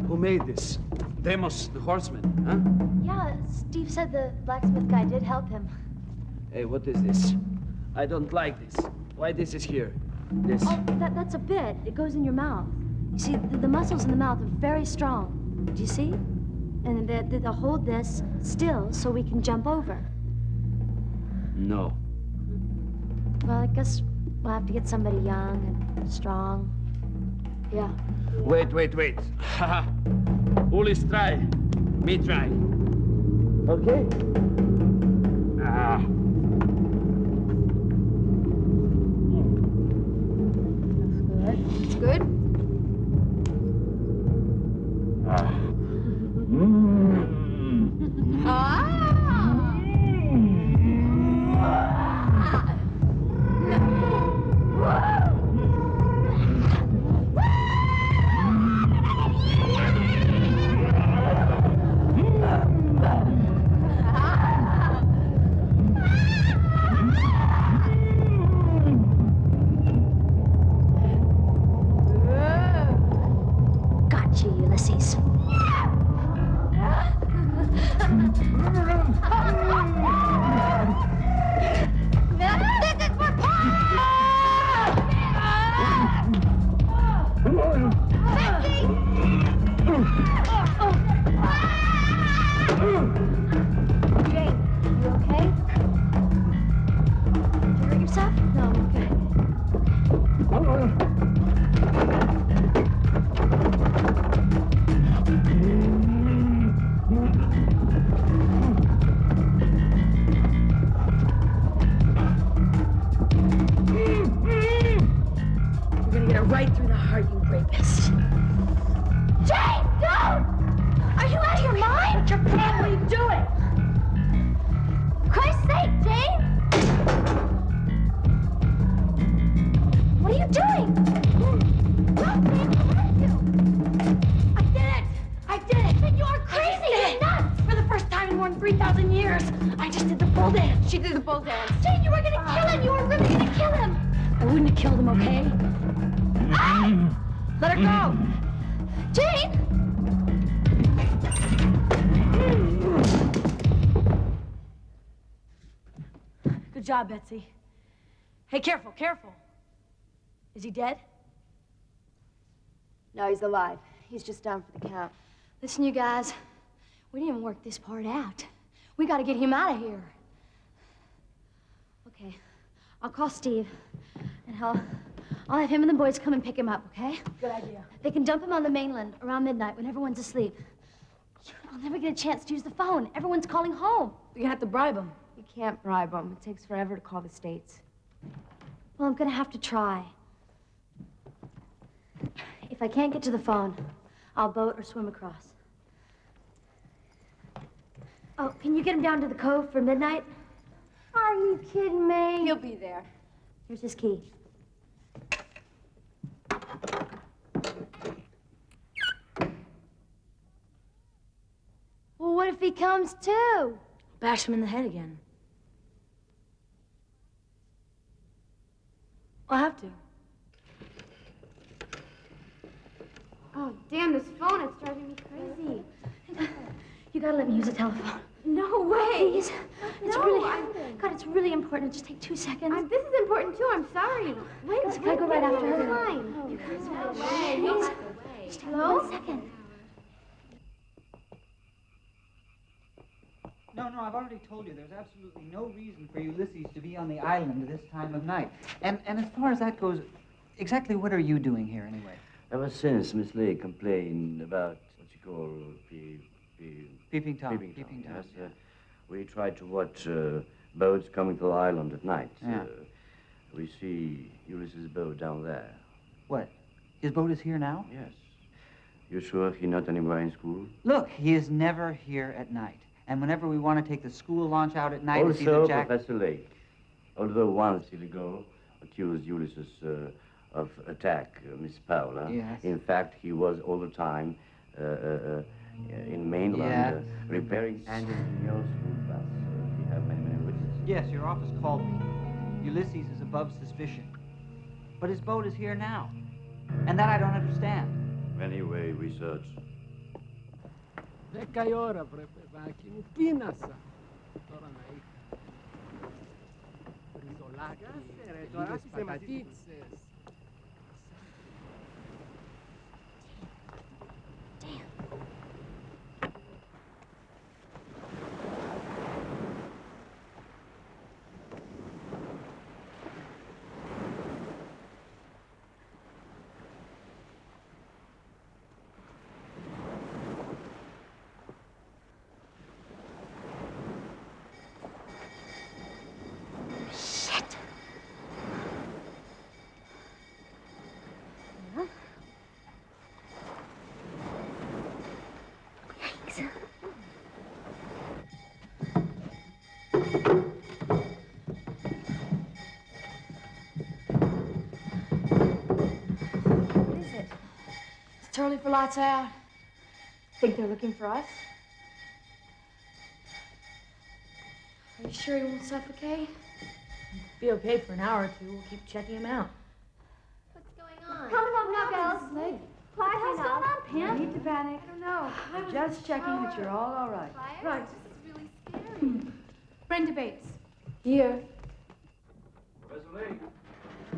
Who made this? Demos, the horseman, huh? Yeah, Steve said the blacksmith guy did help him. Hey, what is this? I don't like this. Why this is here? This. Oh, that's a bit. It goes in your mouth. You see, the muscles in the mouth are very strong. Do you see? And they'll hold this still so we can jump over. No. Well, I guess we'll have to get somebody young and strong. Yeah. Wait. Haha. Ulis try. Me try. Okay? Ah. It's good. Gotcha, Ulysses. Good job, Betsy. Hey, careful. Is he dead? No, he's alive. He's just down for the count. Listen, you guys, we didn't even work this part out. We gotta get him out of here. Okay, I'll call Steve, and I'll have him and the boys come and pick him up, okay? Good idea. They can dump him on the mainland around midnight when everyone's asleep. I'll never get a chance to use the phone. Everyone's calling home. You have to bribe him. You can't bribe them. It takes forever to call the States. Well, I'm gonna have to try. If I can't get to the phone, I'll boat or swim across. Oh, can you get him down to the cove for midnight? Are you kidding me? He'll be there. Here's his key. Well, what if he comes too? Bash him in the head again. I'll have to. Oh, damn, this phone, it's driving me crazy. You gotta let me use the telephone. No way. Please. It's God, it's really important. Just take 2 seconds. This is important, too. I'm sorry. Wait, Can I go right after her? Fine. You guys, No please. way. Just take 1 second. No, I've already told you there's absolutely no reason for Ulysses to be on the island this time of night. And as far as that goes, exactly what are you doing here anyway? Ever since Miss Lake complained about what you call Peeping Tom. Yes, we tried to watch boats coming to the island at night. Yeah. We see Ulysses' boat down there. What? His boat is here now? Yes. You sure he's not anywhere in school? Look, he is never here at night. And whenever we want to take the school launch out at night, it's either Also, Jack... Professor Lake, although once years ago accused Ulysses of attack Miss Paula, Yes. in fact, he was all the time in mainland repairing engines in your school bus. We have many witnesses. Yes, your office called me. Ulysses is above suspicion. But his boat is here now. And that I don't understand. Anyway, we search. Neka ora prepevaki mu pinasa. Toranai. Rizolaki, patatices. It's early for lights out. Think they're looking for us? Are you sure he won't suffocate? Be okay for an hour or two. We'll keep checking him out. What's going on? Come on now, girls. What's going on, You Pam? need to panic. I don't know. I'm just checking that you're all right. Right. This is really scary. Brenda Bates. Here. Professor Lake,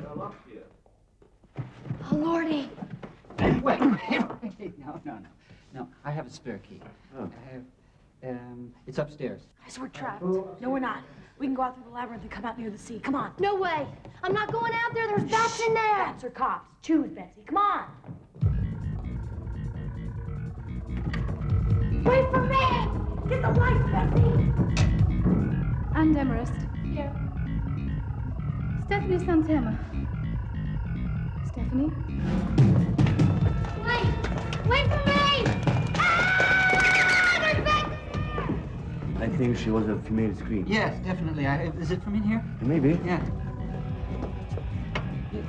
you're locked here. Oh, Lordy. Wait. No. I have a spare key. Oh. It's upstairs. Guys, we're trapped. No, we're not. We can go out through the labyrinth and come out near the sea. Come on. No way. I'm not going out there. There's bats in there. Bats or cops. Choose, Betsy. Come on. Wait for me. Get the lights, Betsy. I'm Demarest. Here. Stephanie Santema. Stephanie? Wait for me. Ah! There's bats. I think she was a female scream. Yes, definitely. Is it from in here? Maybe. Yeah.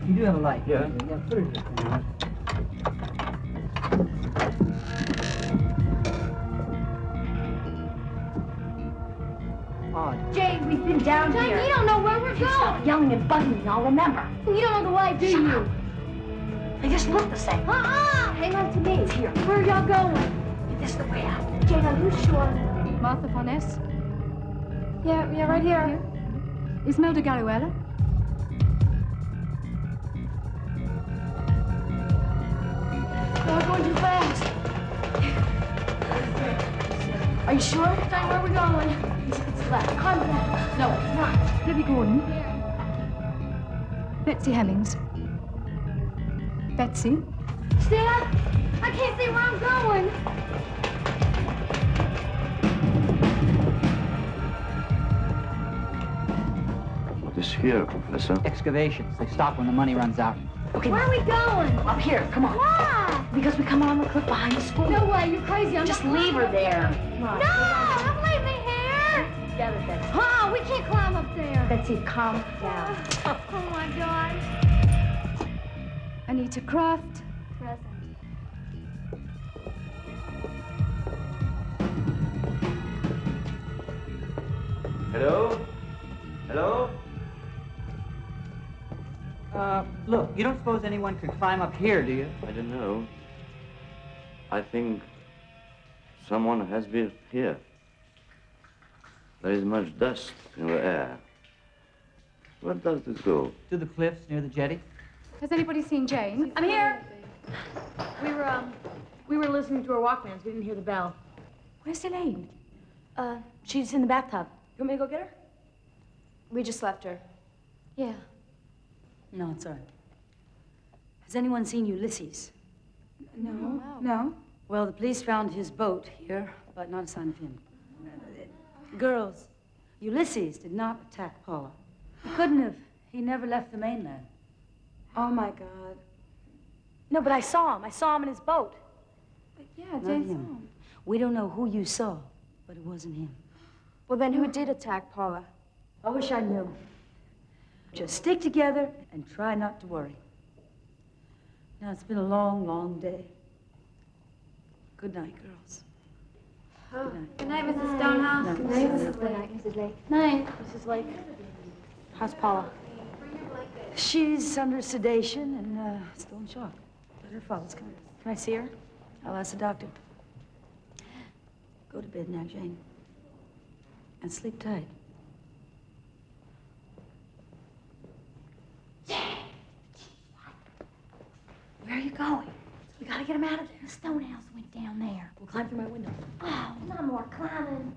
You do have a light. Yeah. Put it here. Jane, we've been down Jane, here. you don't know where we're If you stop going. yelling and bugging me, I'll remember. You don't know the way, do you? They just look the same. Hang on to me. It's here. Where are y'all going? This is the way out. Jane, are you sure? Martha Farnes? Yeah, right here. Ismael de Garuela? you sure? Tell me where we're going. It's left. Contact. No, it's not. Libby Gordon. Here. Betsy Hemmings. Betsy. Dad, I can't see where I'm going. What is here, Professor? Excavations. They stop when the money runs out. Okay, Where are we going? up here, come on. Why? Because we come on the cliff behind the school. No way, you're crazy. I'm Just not leave her climbing there. up Come on. No, don't leave me here. Together, Betsy. Huh, we can't climb up there. Betsy, calm down. Oh my God. Anita Croft. Present. Hello? Hello? Look, you don't suppose anyone could climb up here, do you? I don't know. I think someone has been here. There is much dust in the air. Where does this go? To the cliffs near the jetty. Has anybody seen Jane? I'm here. We were listening to our Walkmans. We didn't hear the bell. Where's Elaine? She's in the bathtub. You want me to go get her? We just left her. Yeah. No, it's all right. Has anyone seen Ulysses? No. No? Well, the police found his boat here, but not a sign of him. Girls, Ulysses did not attack Paula. He couldn't have. He never left the mainland. Oh, my God. No, but I saw him. I saw him in his boat. But yeah, Not Jane's him. home. We don't know who you saw, but it wasn't him. Well, then who did attack Paula? I wish I knew. Just stick together and try not to worry. Now, it's been a long, long day. Good night, girls. Oh, Good night. good night, Mrs. Stonehouse. Good Night, night. Mrs. Lake. Mrs. Lake. Night, Mrs. Lake. How's Paula? She's under sedation and still in shock. But her father's coming. Can I see her? I'll ask the doctor. Go to bed now, Jane. And sleep tight. Where are you going? We gotta get him out of there. The Stonehouse went down there. We'll climb through my window. Oh, no more climbing.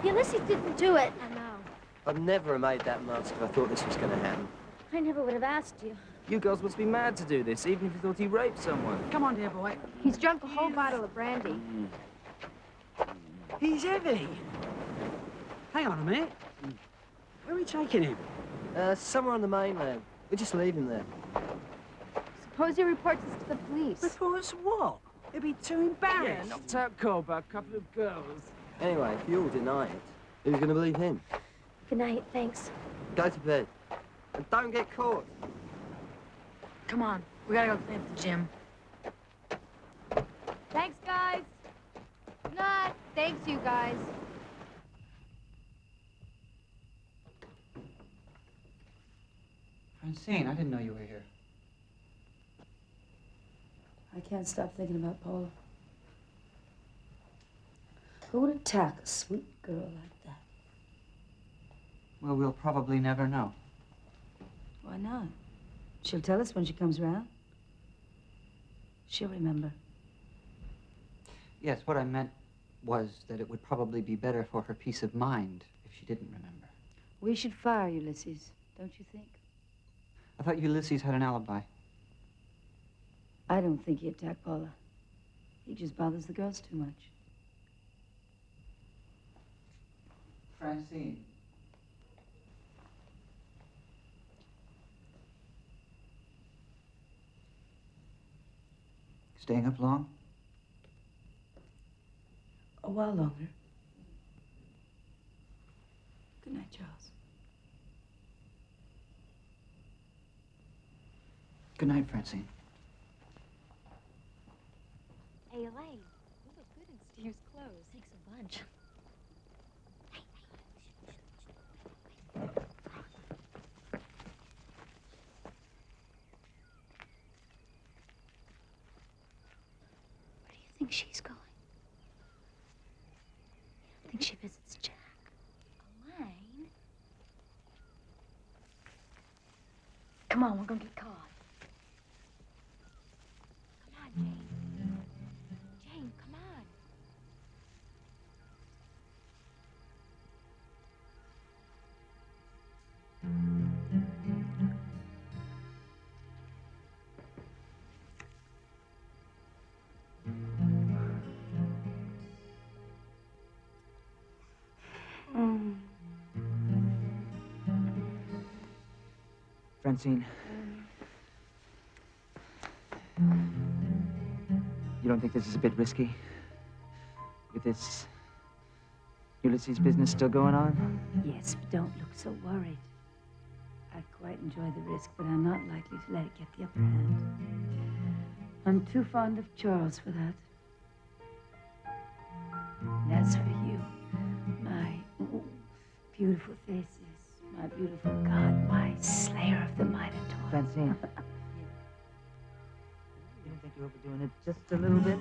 Ulysses didn't do it. I know. I'd never have made that mask if I thought this was going to happen. I never would have asked you. You girls must be mad to do this, even if you thought he raped someone. Come on, dear boy. He's drunk a whole bottle of brandy. He's heavy. Hang on a minute. Where are we taking him? Somewhere on the mainland. We'll just leave him there. Suppose he reports us to the police. Reports what? He'll be too embarrassed. Yeah, knocked out cold by a couple of girls. Anyway, if you all deny it, who's going to believe him? Good night, thanks. Go to bed. And don't get caught. Come on. We gotta go clean up the gym. Thanks, guys. Good night. Thanks, you guys. Francine, I didn't know you were here. I can't stop thinking about Paula. Who would attack a sweet girl like that? Well, we'll probably never know. Why not? She'll tell us when she comes around. She'll remember. Yes, what I meant was that it would probably be better for her peace of mind if she didn't remember? We should fire Ulysses, don't you think? I thought Ulysses had an alibi. I don't think he attacked Paula. He just bothers the girls too much. Francine. Staying up long? A while longer. Good night, Charles. Good night, Francine. Hey, Elaine, you look good in Steve's clothes. Thanks a bunch. Where do you think she's going? I think she visits Jack. Elaine? Come on, we're gonna get caught. Come on, Jane. Jane, come on. Francine. You don't think this is a bit risky? With this Ulysses business still going on? Yes, but don't look so worried. I quite enjoy the risk, but I'm not likely to let it get the upper hand. I'm too fond of Charles for that. And as for you, my beautiful faces, my beautiful God, my slayer of the Minotaur. Francine. You don't think you're overdoing it just a little bit?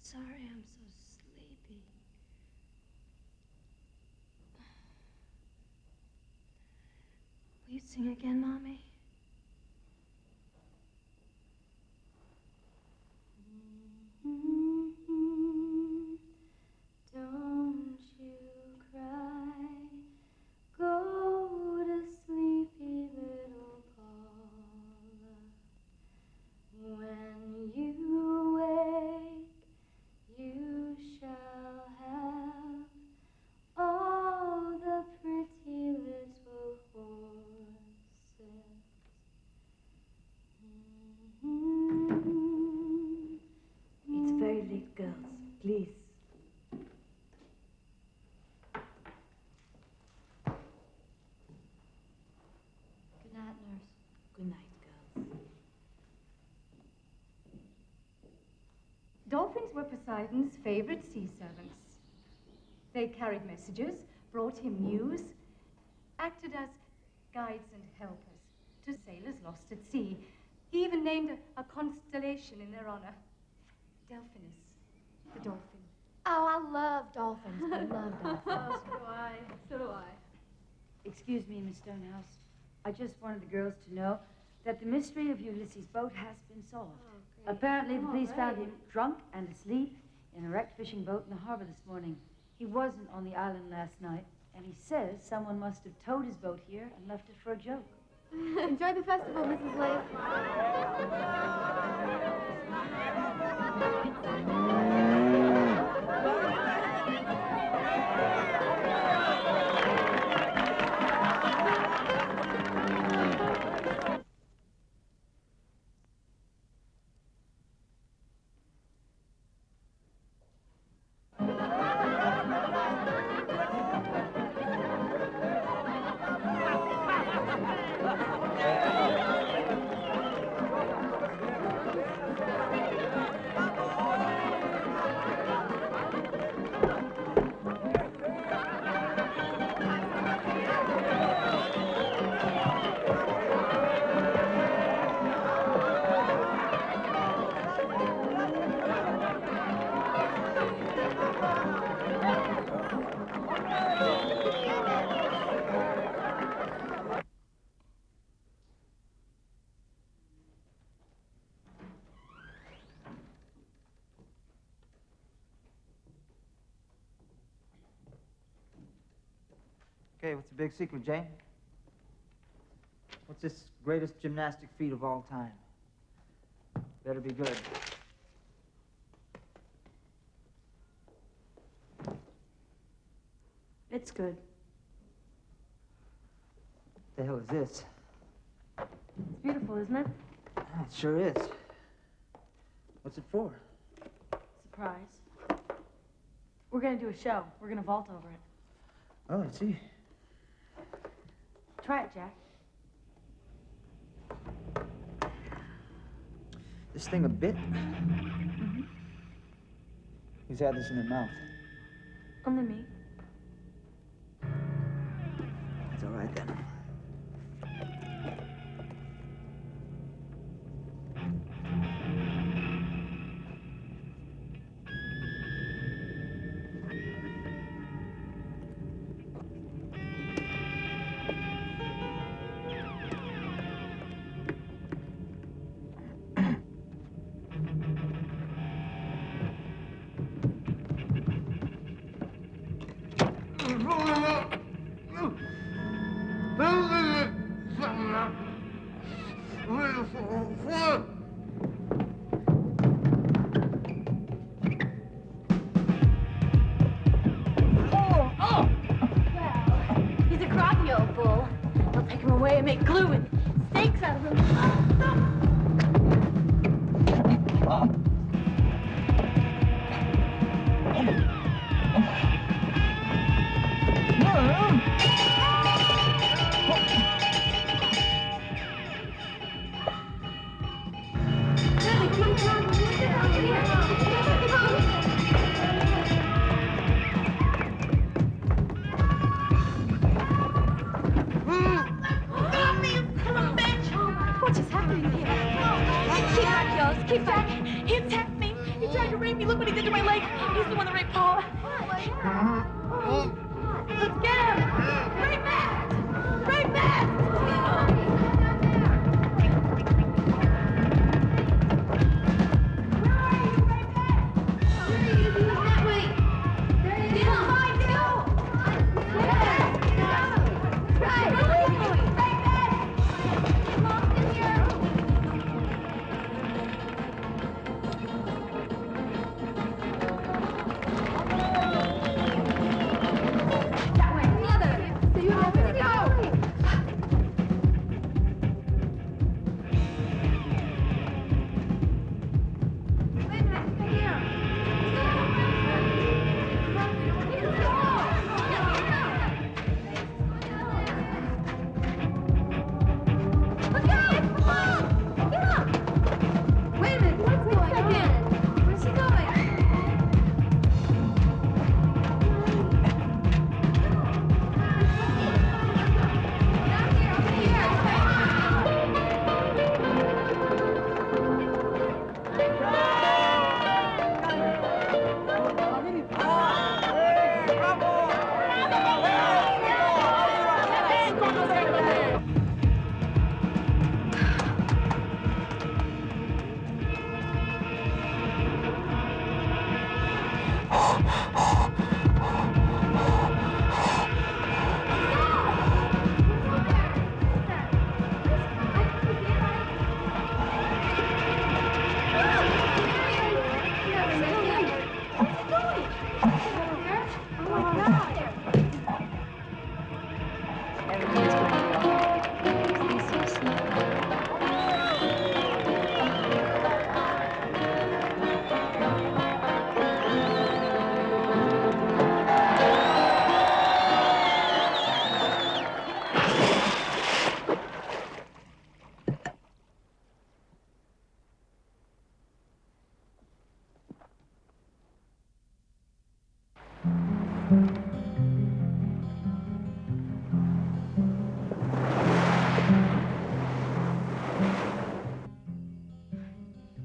Sorry, I'm so sleepy. Will you sing again, Mommy? Don't you cry, go to sleepy little Paula. When you wake, you shall have all the pretty little horses. It's very late, girls. Please. Good night, nurse. Good night, girls. Dolphins were Poseidon's favorite sea servants. They carried messages, brought him news, acted as guides and helpers to sailors lost at sea. He even named a constellation in their honor. Delphinus, the dolphin. Oh, I love dolphins. I love dolphins. Oh, so do I. So do I. Excuse me, Miss Stonehouse. I just wanted the girls to know that the mystery of Ulysses' boat has been solved. Oh, Apparently, the police found him drunk and asleep in a wrecked fishing boat in the harbor this morning. He wasn't on the island last night, and he says someone must have towed his boat here and left it for a joke. Enjoy the festival, Mrs. Lake. Okay, what's the big secret, Jane? What's this greatest gymnastic feat of all time? Better be good. It's good. What the hell is this? It's beautiful, isn't it? It sure is. What's it for? Surprise. We're gonna do a show. We're gonna vault over it. Oh, I see. Try it, Jack. This thing a bit? Mm-hmm. Who's had this in their mouth? Only me. It's all right then. He's a groggy old bull. They'll take him away and make glue and steaks out of him. What is happening here? Keep back, Yost. Keep back. He attacked me. He tried to rape me. Look what he did to my leg. He's the one that raped Paula. Let's get him. Rape Matt. Rape Matt.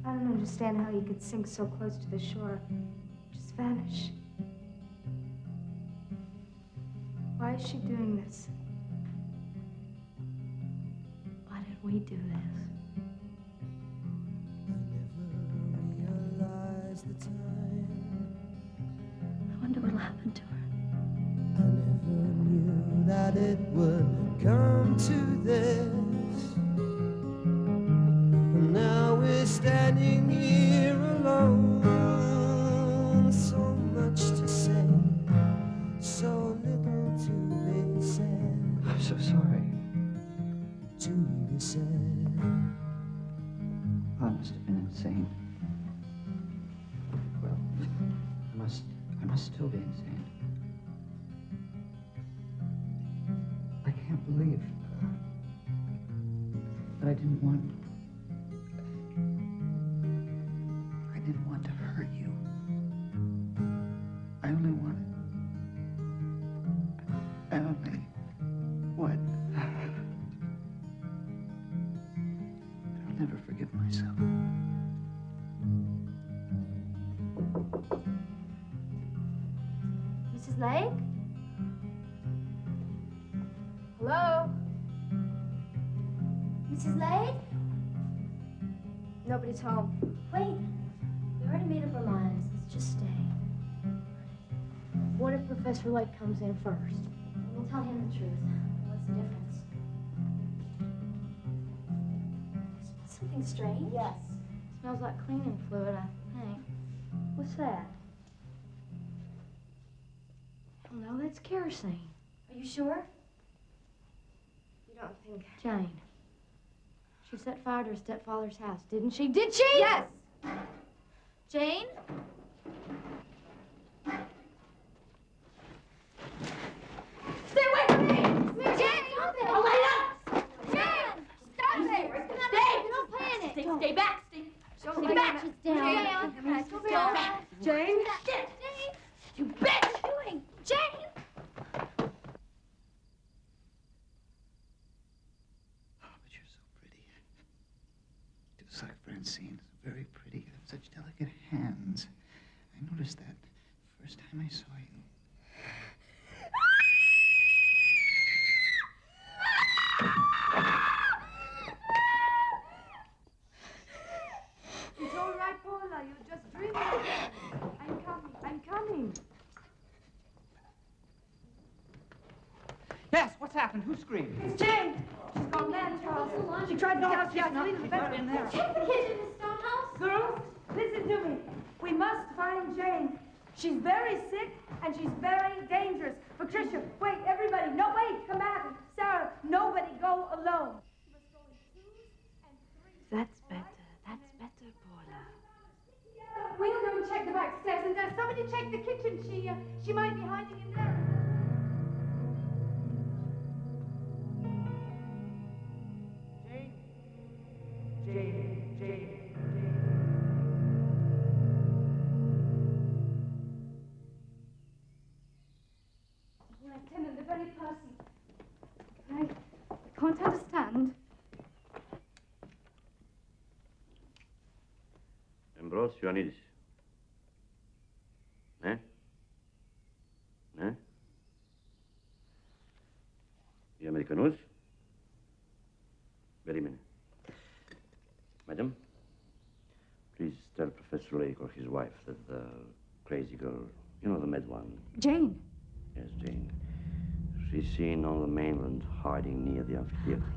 I don't understand how you could sink so close to the shore, just vanish. Why is she doing this? Why did we do this? I wonder what'll happen to her. I never knew that it would come to this. And now we're standing here alone. So much to say, so little to be said. I'm so sorry. To be said. I must have been insane. Well, I must still be insane. I can't believe that I didn't want to hurt you. I only wanted. What? I'll never forgive myself. Mrs. Lake? Hello? Mrs. Lake? Nobody's home. Wait. We already made up our minds. Let's just stay. What if Professor Lake comes in first? We'll tell him the truth. What's the difference? Something strange? Yes. Smells like cleaning fluid, I think. What's that? Oh, no, that's kerosene. Are you sure? You don't think... Jane. She set fire to her stepfather's house, didn't she? Did she? Yes! Jane? Stay away from me! Jane, stop it! Elena! Jane! Stop it! Stay! Don't panic! Stay back! Stay back! She's down. Jane! Jane! You bitch! What are you doing? Jane! But you're so pretty. Just like Francine, very pretty. You have such delicate hands. I noticed that the first time I saw you. It's all right, Paula. You're just dreaming again. I'm coming. I'm coming. Yes, what's happened? Who screamed? It's Jane. She's gone mad, Charles. She tried to douse gasoline in the bedroom. in there. Check the kitchen, Miss Stonehouse. Girls, listen to me. We must find Jane. She's very sick and she's very dangerous. Patricia, wait, everybody. No, wait, come back. Sarah, nobody go alone. That's better. That's better, Paula. We'll go and check the back stairs and somebody check the kitchen. She might be hiding in there. Jane. Lieutenant, the very person. I can't understand. Εμπρός, Ιωαννίδης. Ναι. Ναι. Οι Αμερικανούς. Περίμενε. Madam, please tell Professor Lake or his wife that the crazy girl, you know, the mad one. Jane. Yes, Jane. She's seen on the mainland hiding near the amphitheater.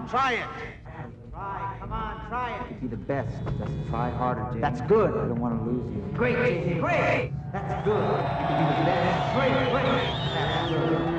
Try it. Try, come on. be the best. Just try harder, Jay. That's good. I don't want to lose you. Great, JJ, great! That's good. You can be the best. Great, great. That's good.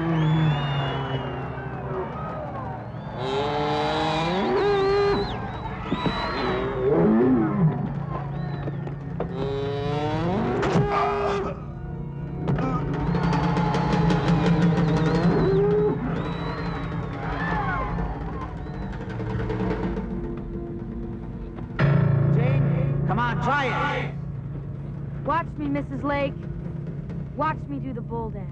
Watch me, Mrs. Lake. Watch me do the bull dance.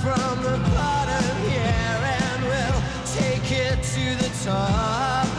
From the bottom here, and we'll take it to the top.